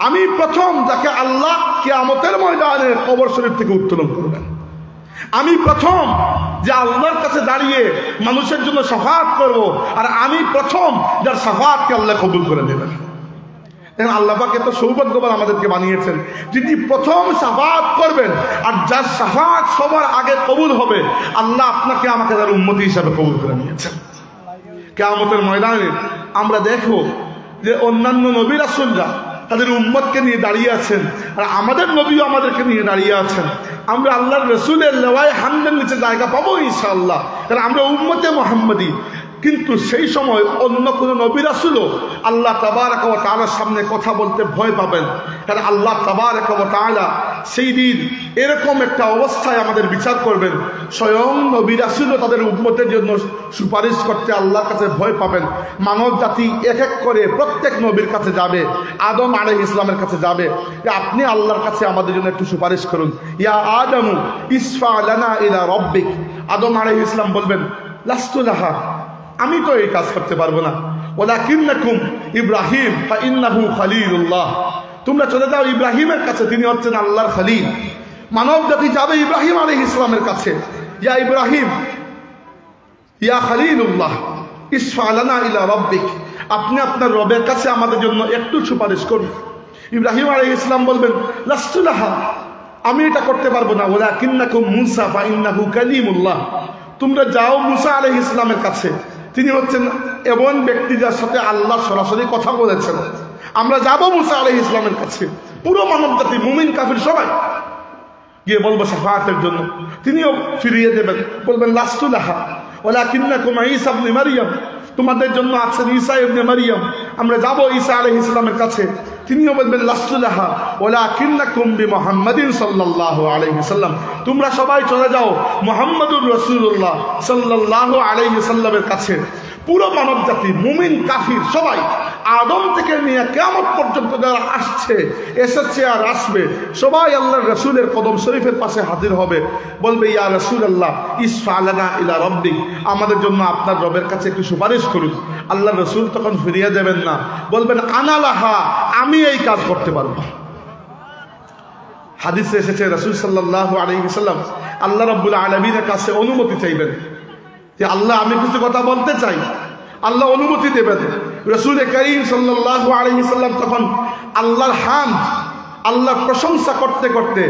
আমি প্রথম যাকে আল্লাহ কিয়ামতের ময়দানে কবর শরীফ থেকে উত্তোলন করবেন, আমি প্রথম যে আল্লাহর কাছে দাঁড়িয়ে মানুষের জন্য শাফাআত করব, আর আমি প্রথম যার শাফাআতকে আল্লাহ কবুল করে নেবেন। আল্লাহ পাক এত সৌভাগ্যবান আমাদেরকে বানিয়েছেন, যিনি প্রথম শাফাআত করবেন আর যার শাফাআত সবার আগে কবুল হবে, আল্লাহ আপনাকে আমাকে তার উম্মতি হিসাবে কবুল করে নিয়েছেন। কিয়ামতের ময়দানে আমরা দেখব যে অন্যান্য নবী রাসূলরা তাদের উম্মতকে নিয়ে দাঁড়িয়ে আছেন, আর আমাদের নবীও আমাদেরকে নিয়ে দাঁড়িয়ে আছেন। আমরা আল্লাহর রসুলের লেওয়ায়ে হামদের নিচে জায়গা পাবো ইনশাআল্লাহ, কারণ আমরা উম্মতে মুহাম্মাদি। কিন্তু সেই সময় অন্য কোনো নবী রাসূলও আল্লাহ তাবারাকা ওয়া তাআলার সামনে কথা বলতে ভয় পাবেন, কারণ আল্লাহ তাবারাকা ওয়া তাআলা সেই দিন এরকম একটা অবস্থায় আমাদের বিচার করবেন, স্বয়ং নবী রাসূলও তাদের উম্মতের জন্য সুপারিশ করতে আল্লাহর কাছে ভয় পাবেন। মানব জাতি এক এক করে প্রত্যেক নবীর কাছে যাবে, আদম আলাইহিস সালামের কাছে যাবে যে আপনি আল্লাহর কাছে আমাদের জন্য একটু সুপারিশ করুন, ইয়া আদমু ইসফা লানা ইলা রাব্বিক। আদম আলাইহিস সালাম বলবেন, লাস্তু লাহা আমি তো এই কাজ করতে পারবো না। ওয়ালাকিন্নাকুম ইব্রাহিম ফাইন্নাহু খলিলুল্লাহ, তোমরা চলে যাও ইব্রাহিমের কাছে, তিনি হচ্ছেন আল্লাহর খলিল। মানব জাতি যাবে ইব্রাহিম আলাইহিস সালামের কাছে, ইয়া ইব্রাহিম ইয়া খলিলুল্লাহ ইশফা লানা ইলা রাব্বিক, আপনি আপনার রবের কাছে আমাদের জন্য একটু সুপারিশ করুন। ইব্রাহিম আলাইহিস সালাম বলবেন লাস্তু লাহা, আমি এটা করতে পারবো না। ওয়ালাকিন্নাকুম মূসা ফাইন্নাহু কালিমুল্লাহ, তোমরা যাও মুসা আলাইহিস সালামের কাছে, তিনি হচ্ছেন এমন ব্যক্তি যার সাথে আল্লাহ সরাসরি কথা বলেছেন। আমরা যাব মুসা আলাইহিস সালামের কাছে, পুরো মানব জাতি মুমিন কাফির সবাই গিয়ে বলবো শাফাআতের জন্য, তিনিও ফিরিয়ে দেবেন, বলবেন লাস্তু লাহা ওয়ালাকিন্নাকুম ঈসা ইবনে মারইয়াম, তোমাদের জন্য আছেন ঈসা ইবনে মারইয়াম, আমরা যাব ঈসা আলাইহিস সালামের কাছে, তিনিও বলবেন লাস্তু লাহা ওয়ালাকিন্নাকুম বিমুহাম্মাদিন সাল্লাল্লাহু আলাইহি সাল্লাম, তোমরা সবাই চলে যাও মুহাম্মাদুর রাসূলুল্লাহ সাল্লাল্লাহু আলাইহি সাল্লামের কাছে। পুরো মানব জাতি মুমিন কাফির সবাই আদম থেকে নিয়ে কিয়ামত পর্যন্ত যারা আসছে এসেছে আর আসবে সবাই আল্লাহর রাসূলের কদম শরীফের পাশে হাজির হবে, বলবে ইয়া রাসূলুল্লাহ ইশফা লানা ইলা রাব্বিক, আমাদের জন্য আপনার রবের কাছে একটু সুপারিশ করুন। আল্লাহর রাসূল তখন ফিরিয়ে দেবেন না, বলবেন আনা লাহা, আমি এই কাজ করতে পারবো। হাদিসে এসেছে রাসূল সাল্লাল্লাহু আলাইহি ওয়াসাল্লাম আল্লাহ রাব্বুল আলামিনের কাছে অনুমতি চাইবেন যে আল্লাহ আমি কিছু কথা বলতে চাই, আল্লাহ অনুমতি দেবেন। রাসূল কারীম সাল্লাল্লাহু আলাইহি ওয়াসাল্লাম তখন আল্লাহর হামদ, আল্লাহর প্রশংসা করতে করতে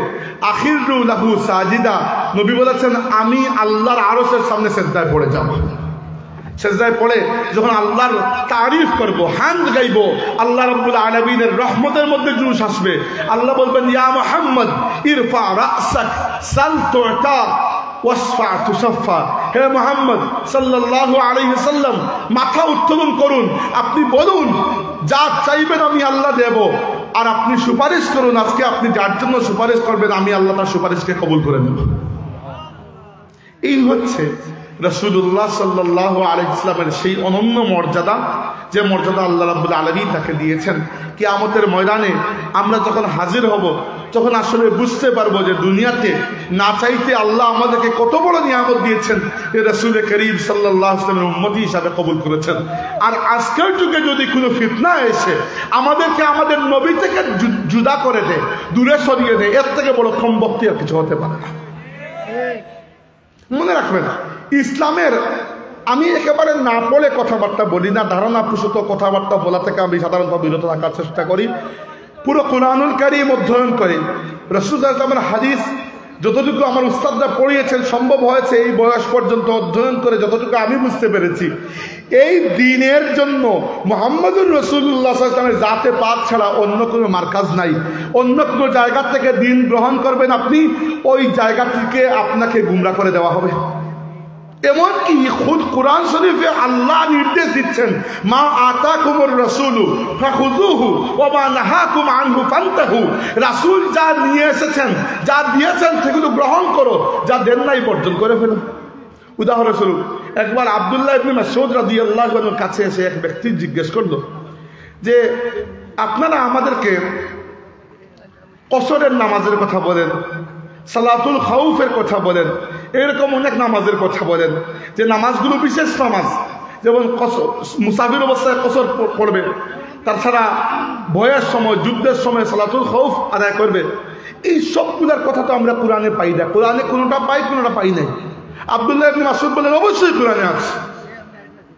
আখিরু লাহু সাজিদা, নবী বলেছেন আমি আল্লাহর আরশের সামনে সিজদায় পড়ে যাব। সিজদায় পড়ে যখন আল্লাহর তারিফ করব, হামদ গাইব, আল্লাহ রাব্বুল আলামিনের রহমতের মধ্যে জোশ আসবে। আল্লাহ বলবেন ইয়া মুহাম্মদ ইরফা রাসাক সাল তুতা ওয়াসফা তুসাফা, হে মুহাম্মদ সাল্লাল্লাহু আলাইহি সাল্লাম মাথা উত্তোলন করুন, আপনি বলুন যা চাইবেন আমি আল্লাহ দেব, আর আপনি সুপারিশ করুন, আজকে আপনি যার জন্য সুপারিশ করবেন আমি আল্লাহ তার সুপারিশকে কবুল করে নেব। এই হচ্ছে রাসূলুল্লাহ সাল্লাল্লাহু আলাইহি ওয়াসাল্লামের সেই অনন্য মর্যাদা, যে মর্যাদা আল্লাহ রাব্বুল আলামিন তাকে দিয়েছেন। কিয়ামতের ময়দানে আমরা যখন হাজির হব তখন আসলে বুঝতে পারবো যে দুনিয়াতে না চাইতে আল্লাহ আমাদেরকে কত বড় নিয়ামত দিয়েছেন, যে রাসূল করিম সাল্লাল্লাহু আলাইহি ওয়াসাল্লামের উম্মতি হিসাবে কবুল করেছেন। আর আজকের যুগে যদি কোনো ফিতনা এসে আমাদেরকে আমাদের নবী থেকে জুদা করে দেয়, দূরে সরিয়ে দেয়, এর থেকে বড় কমবক্তি আর কিছু হতে পারে না। মনে রাখবেন, ইসলামের আমি একেবারে না পড়ে কথাবার্তা বলি না, ধারণা প্রসূত কথাবার্তা বলা থেকে আমি সাধারণত বিরত থাকার চেষ্টা করি। পুরো কুরআনুল কারীম অধ্যয়ন করে রাসূল সাল্লাল্লাহু আলাইহি ওয়াসাল্লামের হাদিস যতটুকু আমার উস্তাদরা পড়িয়েছেন সম্ভব হয়েছে এই বয়স পর্যন্ত অধ্যয়ন করে যতটুকু আমি বুঝতে পেরেছি, এই দ্বীনের জন্য মুহাম্মদুর রাসূলুল্লাহ সাল্লাল্লাহু আলাইহি ওয়াসাল্লামের জাতে পাক ছাড়া অন্য কোনো মার্কাজ নাই। অন্য কোনো জায়গা থেকে দ্বীন গ্রহণ করবেন আপনি, ওই জায়গাটিকে আপনাকে গুমরা করে দেওয়া হবে। এমনকি খুদ কোরআন শরীফে আল্লাহ নির্দেশ দিচ্ছেন মা আতাকুমুর রাসূলু ফাখুযুহু ওয়া মা নাহাকুম আনহু ফান্তাহু, রাসূল যা নিয়ে এসেছেন যা দিয়েছেন সেগুলো গ্রহণ করো, যা দেন নাই বর্জন করে ফেলো। উদাহরণস্বরূপ একবার আব্দুল্লাহ ইবনে মাসউদ রাদিয়াল্লাহু আনহুর কাছে এসে এক ব্যক্তি জিজ্ঞেস করলো যে আপনারা আমাদেরকে কসরের নামাজের কথা বলেন, সালাতুল খাউফের কথা বলেন, এরকম অনেক নামাজের কথা বলেন, যে নামাজগুলো বিশেষ নামাজ, যেমন মুসাফির অবস্থায় কসর পড়বে, তাছাড়া ভয়ের সময় যুদ্ধের সময় সালাতুল খাউফ আদায় করবে। এই সবগুলোর কথা তো আমরা কোরআনে পাই না, কোরআনে কোনোটা পাই কোনোটা পাই নাই। আব্দুল্লাহ ইবনে মাসউদ বললেন অবশ্যই কোরআনে আছে।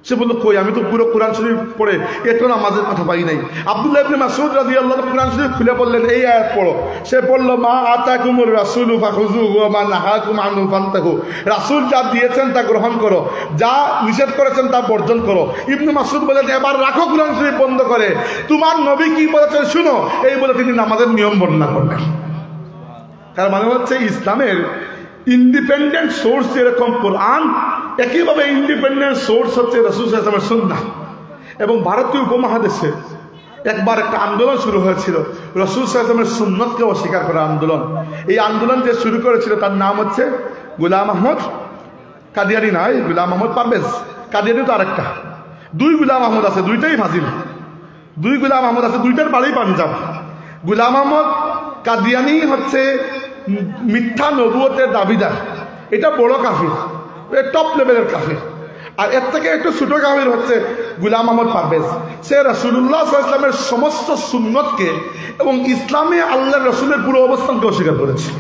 সে বলল কই, আমি তো পুরো কোরআন শরীফ পড়ে একটু নামাজের কথা পাই নাই। আব্দুল্লাহ ইবনে মাসউদ রাদিয়াল্লাহু আনহু কোরআন শরীফ খুলে বললেন এই আয়াত পড়ো। সে পড়ল মা আতাকুমুর রাসূলু ফাখুযুহু ওয়া মা নাহাকুম আনহু ফান্তাহু, রাসূল যা দিয়েছেন তা গ্রহণ করো, যা নিষেধ করেছেন তা বর্জন করো। ইবনে মাসউদ বলেন এবার রাখো কোরআন শরীফ বন্ধ করে, তোমার নবী কি বলেছেন শুনো, এই বলে তিনি নামাজের নিয়ম বর্ণনা করলেন। তার মানে হচ্ছে ইসলামের ইন্ডিপেন্ডেন্ট সোর্স যেরকম কোরআন, একইভাবে ইন্ডিপেন্ডেন্ট সোর্স হচ্ছে রাসূল সাল্লাল্লাহু আলাইহি ওয়াসাল্লামের সুন্নাহ। এবং ভারতীয় উপমহাদেশে একবার একটা আন্দোলন শুরু হয়েছিল রাসূল সাল্লাল্লাহু আলাইহি ওয়াসাল্লামের সুন্নতকে অস্বীকার করার আন্দোলন। এই আন্দোলন যে শুরু করেছিল তার নাম হচ্ছে গোলাম আহমদ কাদিয়ানী, নয় গোলাম আহমদ পারভেজ কাদিয়ানী, তো আরেকটা, দুই গোলাম আহমদ আছে, দুইটাই ফাজিল, দুই গোলাম আহমদ আছে, দুইটার বাড়ি পাঞ্জাব। গোলাম আহমদ কাদিয়ানী হচ্ছে মিথ্যা নবুয়তের দাবিদার, এটা বড় কাফির, টপ লেভেলের কাফির। আর এর থেকে একটু ছোট কাহির হচ্ছে গোলাম আহমদ পারভেজ। সে রাসূলুল্লাহ সাল্লাল্লাহু আলাইহি ওয়াসাল্লামের সমস্ত সুন্নতকে এবং ইসলামে আল্লাহর রাসূলের পুরো অবস্থানকে অস্বীকার করেছে।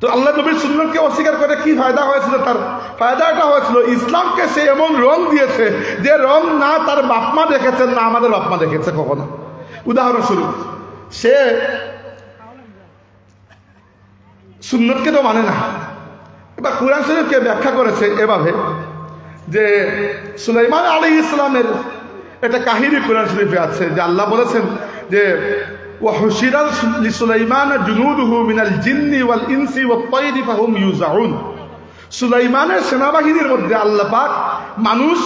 তো আল্লাহ নবীর সুন্নতকে অস্বীকার করে কি ফায়দা হয়েছিল? তার ফায়দাটা হয়েছিল ইসলামকে সে এমন রং দিয়েছে যে রং না তার বাপমা দেখেছেন না আমাদের বাপমা দেখেছে কখনো। উদাহরণস্বরূপ, সে সুন্নতকে তো মানে না। এবার কুরআন শরীফকে ব্যাখ্যা করেছে এভাবে যে সুলাইমান আলাইহিস সালামের একটা কাহিনী কুরআন শরীফে আছে যে আল্লাহ বলেছেন যে ওয়াহুশিরা লিসুলাইমান জুনুদুহু মিনাল জিন্নি ওয়াল ইনসি ওয়াত তায়রি ফাহুম ইউজাউন। সুলাইমানের সেনাবাহিনীর মধ্যে আল্লাহ পাক মানুষ,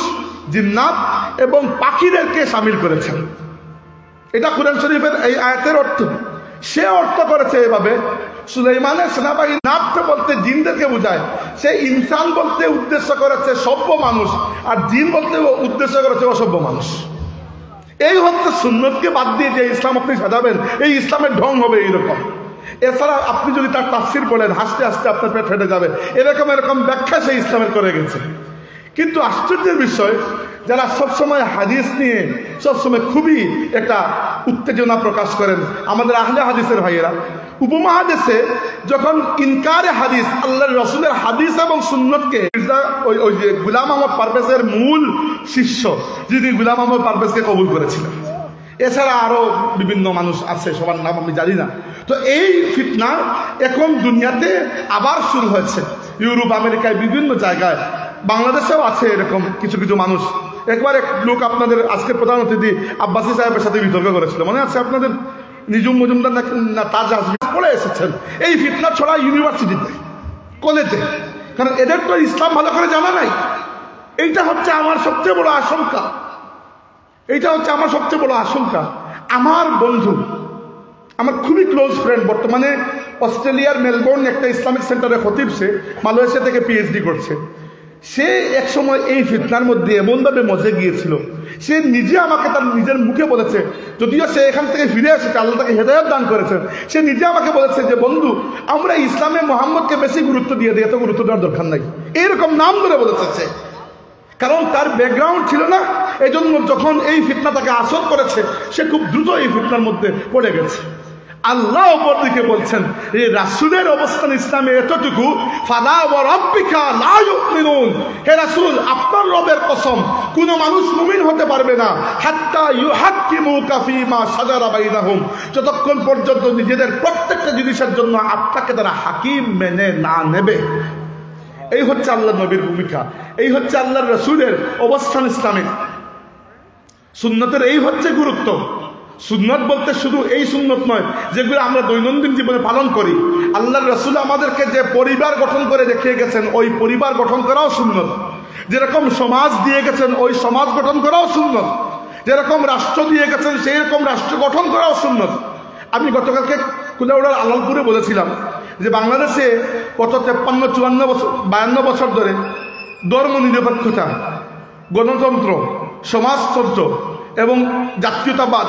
জিন্নাত এবং পাখিদেরকে শামিল করেছেন। এটা কুরআন শরীফের এই আয়াতের অর্থ। সে অর্থ করেছে এভাবে, সুলাইমানের সেনাবাহিনী নাফ বলতে জিনদেরকে বোঝায়, সে ইনসান বলতে উদ্দেশ্য করেছে সভ্য মানুষ, আর জিন বলতে উদ্দেশ্য করেছে অসভ্য মানুষ। এই হচ্ছে সুন্নতকে বাদ দিয়ে যে ইসলাম আপনি সাজাবেন, এই ইসলামের ঢং হবে এইরকম। এছাড়া আপনি যদি তার তাফসির পড়েন হাসতে হাসতে আপনার পেট ফেটে যাবে, এরকম ব্যাখ্যা সেই ইসলামের করে গেছে। কিন্তু আশ্চর্যের বিষয়, যারা সবসময় হাদিস নিয়ে সবসময় খুবই একটা উত্তেজনা প্রকাশ করেন, আমাদের আহলে হাদিসের ভাইয়েরা, উপমহাদেশে যখন ইনকারে হাদিস, আল্লাহর রাসূলের হাদিস এবং সুন্নতকে ওই যে গোলাম আহমদ পারভেজের মূল শিষ্য যিনি গোলাম আহমদ পারভেজকে কবুল করেছিলেন, এছাড়া আরো বিভিন্ন মানুষ আছে, সবার নাম আমি জানি না। তো এই ফিতনা এখন দুনিয়াতে আবার শুরু হয়েছে, ইউরোপ, আমেরিকায়, বিভিন্ন জায়গায়, বাংলাদেশেও আছে এরকম কিছু কিছু মানুষ। একবার এক লোক আপনাদের আজকের প্রধান অতিথি আব্বাসী সাহেবের সাথে বিতর্ক করেছিল, মনে আছে আপনাদের? নিজুম মজুমদার না তাজ হাসমি পড়ে এসেছেন এই ফিতনা ছড়া ইউনিভার্সিটিতে, কলেজে, কারণ এদের তো ইসলাম ভালো করে জানা নাই। এইটা হচ্ছে আমার সবচেয়ে বড় আশঙ্কা, এইটা হচ্ছে আমার সবচেয়ে বড় আশঙ্কা। আমার বন্ধু, আমার খুবই ক্লোজ ফ্রেন্ড, বর্তমানে অস্ট্রেলিয়ার মেলবোর্ন একটা ইসলামিক সেন্টারে খতিব, সে মালয়েশিয়া থেকে পিএইচডি করছে। সে এক সময় এই ফিতনার মধ্যে এমনভাবে মজে গিয়েছিল, সে নিজে আমাকে তার নিজের মুখে বলেছে, যদিও সে এখান থেকে ফিরে এসেছে, আল্লাহ তাকে হেদায়েত দান করেছেন, সে নিজে আমাকে বলেছে যে বন্ধু, আমরা ইসলামে মোহাম্মদকে বেশি গুরুত্ব দিয়ে দিই, এত গুরুত্ব দেওয়ার দরকার নাই, এইরকম নাম ধরে বলেছে সে। কারণ তার ব্যাকগ্রাউন্ড ছিল না, এই জন্য যখন এই ফিতনা তাকে আসর করেছে, সে খুব দ্রুত এই ফিতনার মধ্যে পড়ে গেছে। আল্লাহ অপর দিকে বলছেন এই রাসূলের অবস্থান ইসলামে এতটুকু, ফালা ওয়া রাব্বিকা লা ইউমিনুন, হে রাসূল আপনার রবের কসম কোন মানুষ মুমিন হতে পারবে না হাত্তা ইউহাক্কিমুকা ফীমা শাজারা বাইনাহুম, যতক্ষণ পর্যন্ত নিজেদের প্রত্যেকটা জিনিসের জন্য আপনাকে তারা হাকিম মেনে না নেবে। এই হচ্ছে আল্লাহর নবীর ভূমিকা, এই হচ্ছে আল্লাহর রাসূলের অবস্থান ইসলামে। সুন্নতের এই হচ্ছে গুরুত্ব। সুন্নত বলতে শুধু এই সুন্নত নয় যেগুলো আমরা দৈনন্দিন জীবনে পালন করি। আল্লাহর রাসূল আমাদেরকে যে পরিবার গঠন করে দেখিয়ে গেছেন, ওই পরিবার গঠন করাও সুন্নত। যেরকম সমাজ দিয়ে গেছেন, ওই সমাজ গঠন করাও সুন্নত। যেরকম রাষ্ট্র দিয়ে গেছেন, সেই রকম রাষ্ট্র গঠন করাও সুন্নত। আমি গতকালকে কুলাউড়ার আলালপুরে বলেছিলাম যে বাংলাদেশে গত 53-52 বছর ধরে ধর্ম নিরপেক্ষতা, গণতন্ত্র, সমাজতন্ত্র এবং জাতীয়তাবাদ,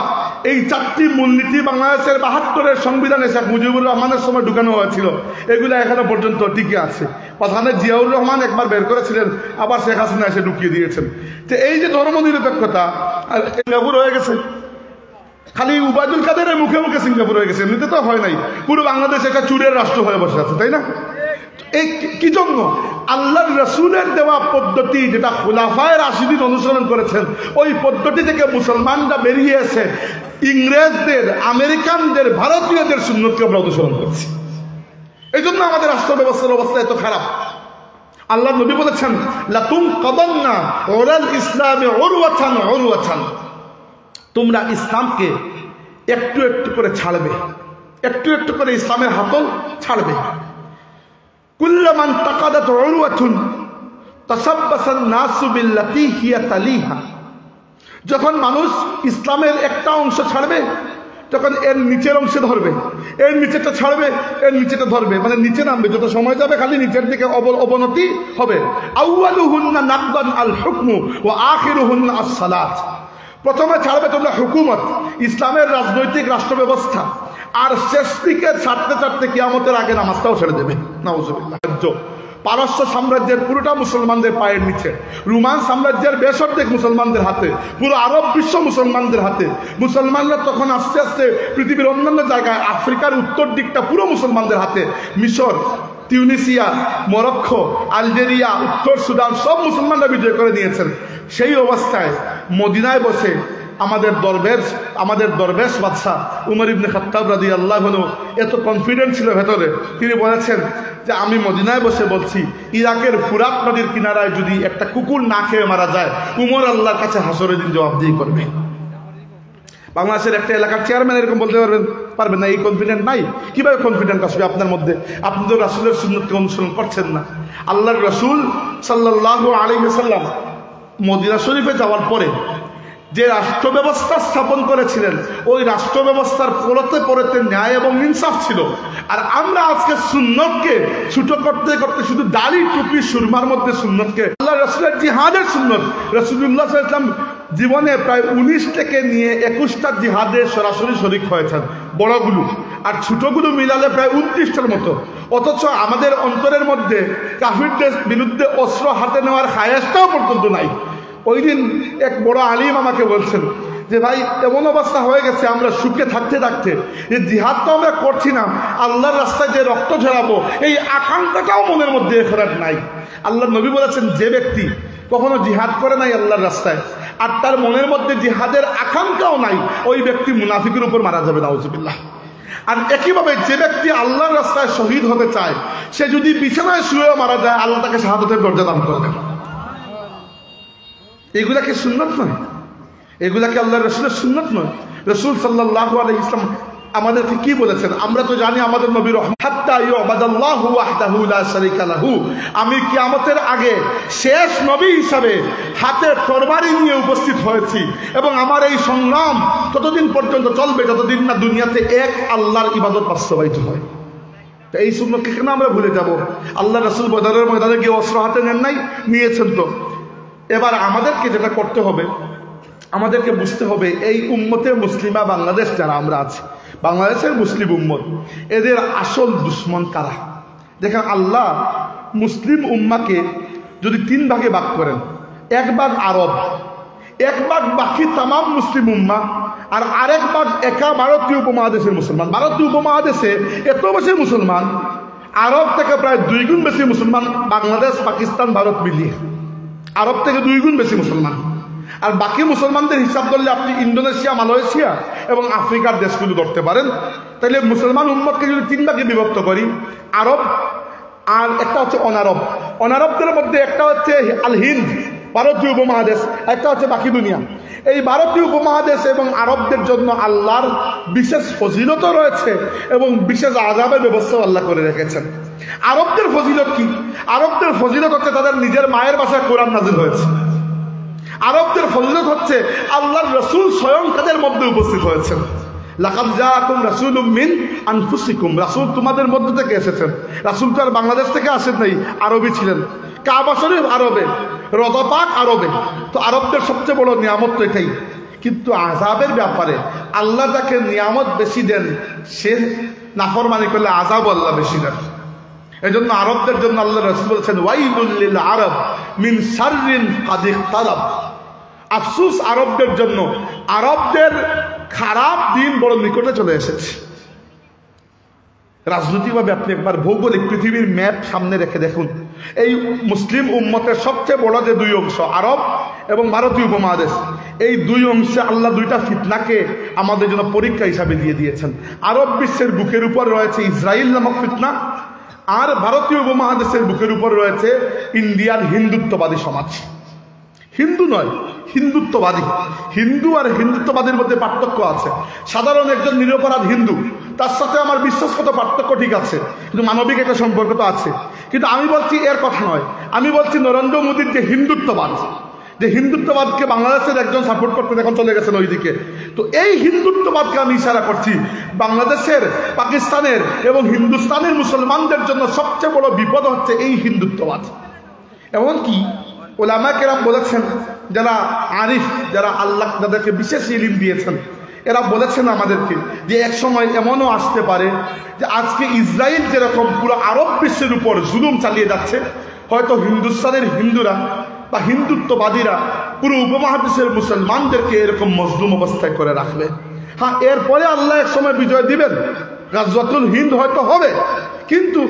এই চারটি মূলনীতি বাংলাদেশের 72-এর সংবিধানে শেখ মুজিবুর রহমানের সময় ঢুকানো হয়েছিল, এগুলো এখনো পর্যন্ত টিকে আছে। প্রধানে জিয়াউর রহমান একবার বের করেছিলেন, আবার শেখ হাসিনা এসে ঢুকিয়ে দিয়েছেন। তো এই যে ধর্ম নিরপেক্ষতা, আর সিঙ্গাপুর হয়ে গেছে, খালি উবায়দুল কাদেরের মুখে মুখে সিঙ্গাপুর হয়ে গেছে, এমনিতে তো হয় নাই। পুরো বাংলাদেশ একটা চুরের রাষ্ট্র হয়ে বসে আছে, তাই না? এই কি জন্য? আল্লাহর রাসূলের দেওয়া পদ্ধতি, যেটা খুলাফায়ে রাশিদিন অনুসরণ করেছেন, ওই পদ্ধতি থেকে মুসলমানরা বেরিয়ে এসে ইংরেজদের, আমেরিকানদের, ভারতীয়দের সুন্নতকে আমরা অনুসরণ করছি। এই জন্য আমাদের রাষ্ট্র ব্যবস্থার অবস্থা এত খারাপ। আল্লাহ নবী বলেছেন লাতুনকাদান্না ওয়ালাল ইসলামে উরওয়াতান উরওয়াতান, তোমরা ইসলামকে একটু একটু করে ছাড়বে, একটু একটু করে ইসলামের হাতল ছাড়বে। কুল্লামান তাকাদাত উরওয়াতুন তাসাব্বাসান নাসু বিল্লাতি হিয়া তালিহা, যখন মানুষ ইসলামের একটা অংশ ছাড়বে তখন এর নিচের অংশে ধরবে, এর নিচেটা ছাড়বে, এর নিচেটা ধরবে, মানে নিচে নামবে। যত সময় যাবে খালি নিচের দিকে অবনতি হবে। আউয়ালুহুন্না নাকদান আল হুকমু ওয়া আখিরুহুন্না আস-সালাত, প্রথমে ছাড়বে তোমরা হুকুমত, ইসলামের রাজনৈতিক রাষ্ট্র ব্যবস্থা, আর শেষ দিকে ছাড়তে ছাড়তে কিয়ামতের আগে নামাজটাও ছেড়ে দেবে। নাউজুবিল্লাহ। পারস্য সাম্রাজ্যের পুরোটা মুসলমানদের পায়ের নিচে, রোমান সাম্রাজ্যের বেশ অর্ধেক মুসলমানদের হাতে, পুরো আরব বিশ্ব মুসলমানদের হাতে। মুসলমানরা তখন আস্তে আস্তে পৃথিবীর অন্যান্য জায়গায়, আফ্রিকার উত্তর দিকটা পুরো মুসলমানদের হাতে, মিশর, তিউনিসিয়া, মরক্কো, আলজেরিয়া, উত্তর সুদান সব মুসলমানরা বিজয় করে নিয়েছেন। সেই অবস্থায় মদিনায় বসে আমাদের দরবেশ বাদশাহ উমর ইবনে খাত্তাব রাদিয়াল্লাহু আনহু এত কনফিডেন্ট ছিল ভেতরে, তিনি বলেছেন যে আমি মদিনায় বসে বলছি, ইরাকের ফুরাত নদীর কিনারায় যদি একটা কুকুর না খেয়ে মারা যায়, উমর আল্লাহর কাছে হাসরের দিন জবাবদিহি করবে। বাংলাদেশের একটা এলাকার চেয়ারম্যান এরকম বলতে পারবেন না? এই কনফিডেন্ট নাই। কিভাবে কনফিডেন্ট আসবে আপনার মধ্যে? আপনি তো রাসূলের সুন্নতকে অনুসরণ করছেন না। আল্লাহর রাসূল সাল্লাল্লাহু আলাইহি ওয়াসাল্লাম মদিনা শরীফে যাওয়ার পরে যে রাষ্ট্র ব্যবস্থা স্থাপন করেছিলেন, ওই রাষ্ট্র ব্যবস্থার পরতে পরতে ন্যায় এবং ইনসাফ ছিল। আর আমরা আজকে সুন্নতকে ছোট করতে করতে শুধু দাড়ি টুপি সুরমার মধ্যে সুন্নতকে, আল্লাহ রাসূলের জিহাদের সুন্নত, রাসূলুল্লাহ সাল্লাল্লাহু আলাইহি ওয়াসাল্লাম জীবনে প্রায় 19 থেকে নিয়ে 21টা জিহাদে সরাসরি শরীক হয়েছেন, বড়গুলো, আর ছোটগুলো মিলালে প্রায় 29টার মতো। অথচ আমাদের অন্তরের মধ্যে কাফিরদের বিরুদ্ধে অস্ত্র হাতে নেওয়ার খায়েশটাও পর্যন্ত নাই। ওই দিন এক বড় আলিম আমাকে বলছেন যে ভাই, এমন অবস্থা হয়ে গেছে আমরা সুখে থাকতে থাকতে যে জিহাদ তো আমরা করছি না, আল্লাহর রাস্তায় যে রক্ত ঝরাবো এই আকাঙ্ক্ষাটাও মনের মধ্যে এখন নাই। আল্লাহর নবী বলেছেন, যে ব্যক্তি কখনো জিহাদ করে নাই আল্লাহর রাস্তায় আর তার মনের মধ্যে জিহাদের আকাঙ্ক্ষাও নাই, ওই ব্যক্তি মুনাফিকের উপর মারা যাবে, নাউজুবিল্লাহ। আর একইভাবে যে ব্যক্তি আল্লাহর রাস্তায় শহীদ হতে চায়, সে যদি বিছানায় শুয়েও মারা যায়, আল্লাহ তাকে শাহাদাতের দরজা দান করবেন। এগুলাকে সুন্নত নয়, এগুলাকে আল্লাহর রাসূলের সুন্নত নয়। রাসূল সাল্লাল্লাহু আলাইহি ওয়াসাল্লাম আমাদেরকে কি বলেছেন? আমরা তো জানি আমাদের নবী হাত্তা ইউবাদাল্লাহু ওয়াহদাহু লা শারীকা লাহু, আমি কিয়ামতের আগে শেষ নবী হিসাবে হাতে তরবারি নিয়ে উপস্থিত হয়েছি এবং আমার এই সংগ্রাম ততদিন পর্যন্ত চলবে যতদিন না দুনিয়াতে এক আল্লাহর ইবাদত বাস্তবায়িত হয়। এই সুন্নতকে কেন আমরা ভুলে যাব? আল্লাহ রাসূল বদরের ময়দানে গিয়ে অস্ত্র হাতে নেন নাই? নিয়েছেন তো। এবার আমাদেরকে যেটা করতে হবে, আমাদেরকে বুঝতে হবে এই উম্মতে মুসলিমা বাংলাদেশ যারা আমরা আছি, বাংলাদেশের মুসলিম উম্মত, এদের আসল দুশ্মন কারা? দেখেন, আল্লাহ মুসলিম উম্মাকে যদি 3 ভাগে ভাগ করেন, 1 ভাগ আরব, 1 ভাগ বাকি তামাম মুসলিম উম্মা, আর আরেক ভাগ একা ভারতীয় উপমহাদেশের মুসলমান। ভারতীয় উপমহাদেশে এত বেশি মুসলমান, আরব থেকে প্রায় 2 গুণ বেশি মুসলমান, বাংলাদেশ, পাকিস্তান, ভারত মিলিয়ে আরব থেকে 2 গুণ বেশি মুসলমান। আর বাকি মুসলমানদের হিসাব করলে আপনি ইন্দোনেশিয়া, মালয়েশিয়া এবং আফ্রিকার দেশগুলো ধরতে পারেন। তাহলে মুসলমান উম্মতকে যদি 3 ভাগে বিভক্ত করি, আরব আর একটা হচ্ছে অনারব, অনারবদের মধ্যে একটা হচ্ছে আল হিন্দ, ভারতীয় উপমহাদেশ, একটা হচ্ছে বাকি দুনিয়া। এই ভারতীয় উপমহাদেশ এবং আরবদের জন্য আল্লাহর বিশেষ ফজিলত রয়েছে এবং বিশেষ আযাবের ব্যবস্থা আল্লাহ করে রেখেছেন। আরবদের ফজিলত কি? আরবদের ফজিলত হচ্ছে তাদের নিজের মায়ের ভাষায় কোরআন নাযিল হয়েছে। আরবদের ফজিলত হচ্ছে আল্লাহর রাসূল স্বয়ং তাদের মধ্যে উপস্থিত হয়েছেন। লাকাদ জাআকুম রাসূলুম মিন আনফুসিকুম, রাসূল তোমাদের মধ্য থেকে এসেছেন। রাসূল তো আর বাংলাদেশ থেকে আসেন নাই, আরবি ছিলেন। কাবা শরীফ আরবে, রওজা পাক আরবে। তো আরবদের সবচেয়ে বড় নিয়ামত তো এটাই। কিন্তু আযাবের ব্যাপারে আল্লাহ যাকে নিয়ামত বেশি দেন, সে নাফরমানি করলে আযাব আল্লাহ বেশি দেন। এজন্য আরবদের জন্য আল্লাহ রাসূল বলেছেন, ওয়াইলুল লিল আরব মিন শাররিন কাদ ইকতারাব, আফসোস আরবদের জন্য, আরবদের খারাপ দিন বড় নিকটে চলে এসেছে। রাজনৈতিকভাবে আপনি একবার ভৌগোলিক পৃথিবীর ম্যাপ সামনে রেখে দেখুন, এই মুসলিম উম্মতের সবচেয়ে বড় যে 2 অংশ, আরব এবং ভারতীয় উপমহাদেশ, এই 2 অংশে আল্লাহ 2টা ফিতনাকে আমাদের জন্য পরীক্ষা হিসাবে দিয়ে দিয়েছেন। আরব বিশ্বের বুকের উপর রয়েছে ইসরায়েল নামক ফিতনা, আর ভারতীয় উপমহাদেশের বুকের উপর রয়েছে ইন্ডিয়ার হিন্দুত্ববাদী সমাজ। হিন্দু নয়, হিন্দুত্ববাদী। হিন্দু আর হিন্দুত্ববাদীর মধ্যে পার্থক্য আছে। সাধারণ একজন নিরপরাধ হিন্দু, তার সাথে আমার বিশ্বাসগত পার্থক্য ঠিক আছে, কিন্তু মানবিক একটা সম্পর্ক তো আছে। কিন্তু আমি বলছি এর কথা নয়, আমি বলছি নরেন্দ্র মোদীর যে হিন্দুত্ববাদ, যে হিন্দুত্ববাদকে বাংলাদেশের একজন সাপোর্ট করতে এখন চলে গেছেন ওইদিকে। তো এই হিন্দুত্ববাদকে আমি ইশারা করছি, বাংলাদেশের, পাকিস্তানের এবং হিন্দুস্তানের মুসলমানদের জন্য সবচেয়ে বড় বিপদ হচ্ছে এই হিন্দুত্ববাদ। এমনকি ওলামা কেরাম বলেছেন, যারা আরিফ, যারা আল্লাহ যাদেরকে বিশেষ ইলম দিয়েছেন, এরা বলেছেন আমাদেরকে যে এক সময় এমনও আসতে পারে যে আজকে ইসরায়েল যেরকম পুরো আরব বিশ্বের উপর জুলুম চালিয়ে যাচ্ছে, হয়তো হিন্দুস্তানের হিন্দুরা বা হিন্দুত্ববাদীরা পুরো উপমহাদেশের মুসলমানদেরকে এরকম মজলুম অবস্থায় করে রাখবে। হ্যাঁ, এরপরে আল্লাহ এক সময় বিজয় দিবেন, গাজওয়াতুল হিন্দ হয়তো হবে, কিন্তু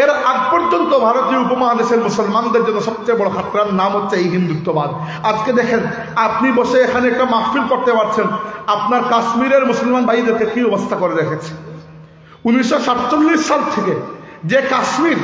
এর আগ পর্যন্ত ভারতীয় উপমহাদেশের মুসলমানদের জন্য সবচেয়ে বড় খাতরার নাম হচ্ছে এই হিন্দুত্ববাদ। আজকে দেখেন, আপনি বসে এখানে একটা মাহফিল করতে পারছেন, আপনার কাশ্মীরের মুসলমান ভাইদেরকে কি অবস্থা করে রেখেছে। 1947 সাল থেকে যে কাশ্মীর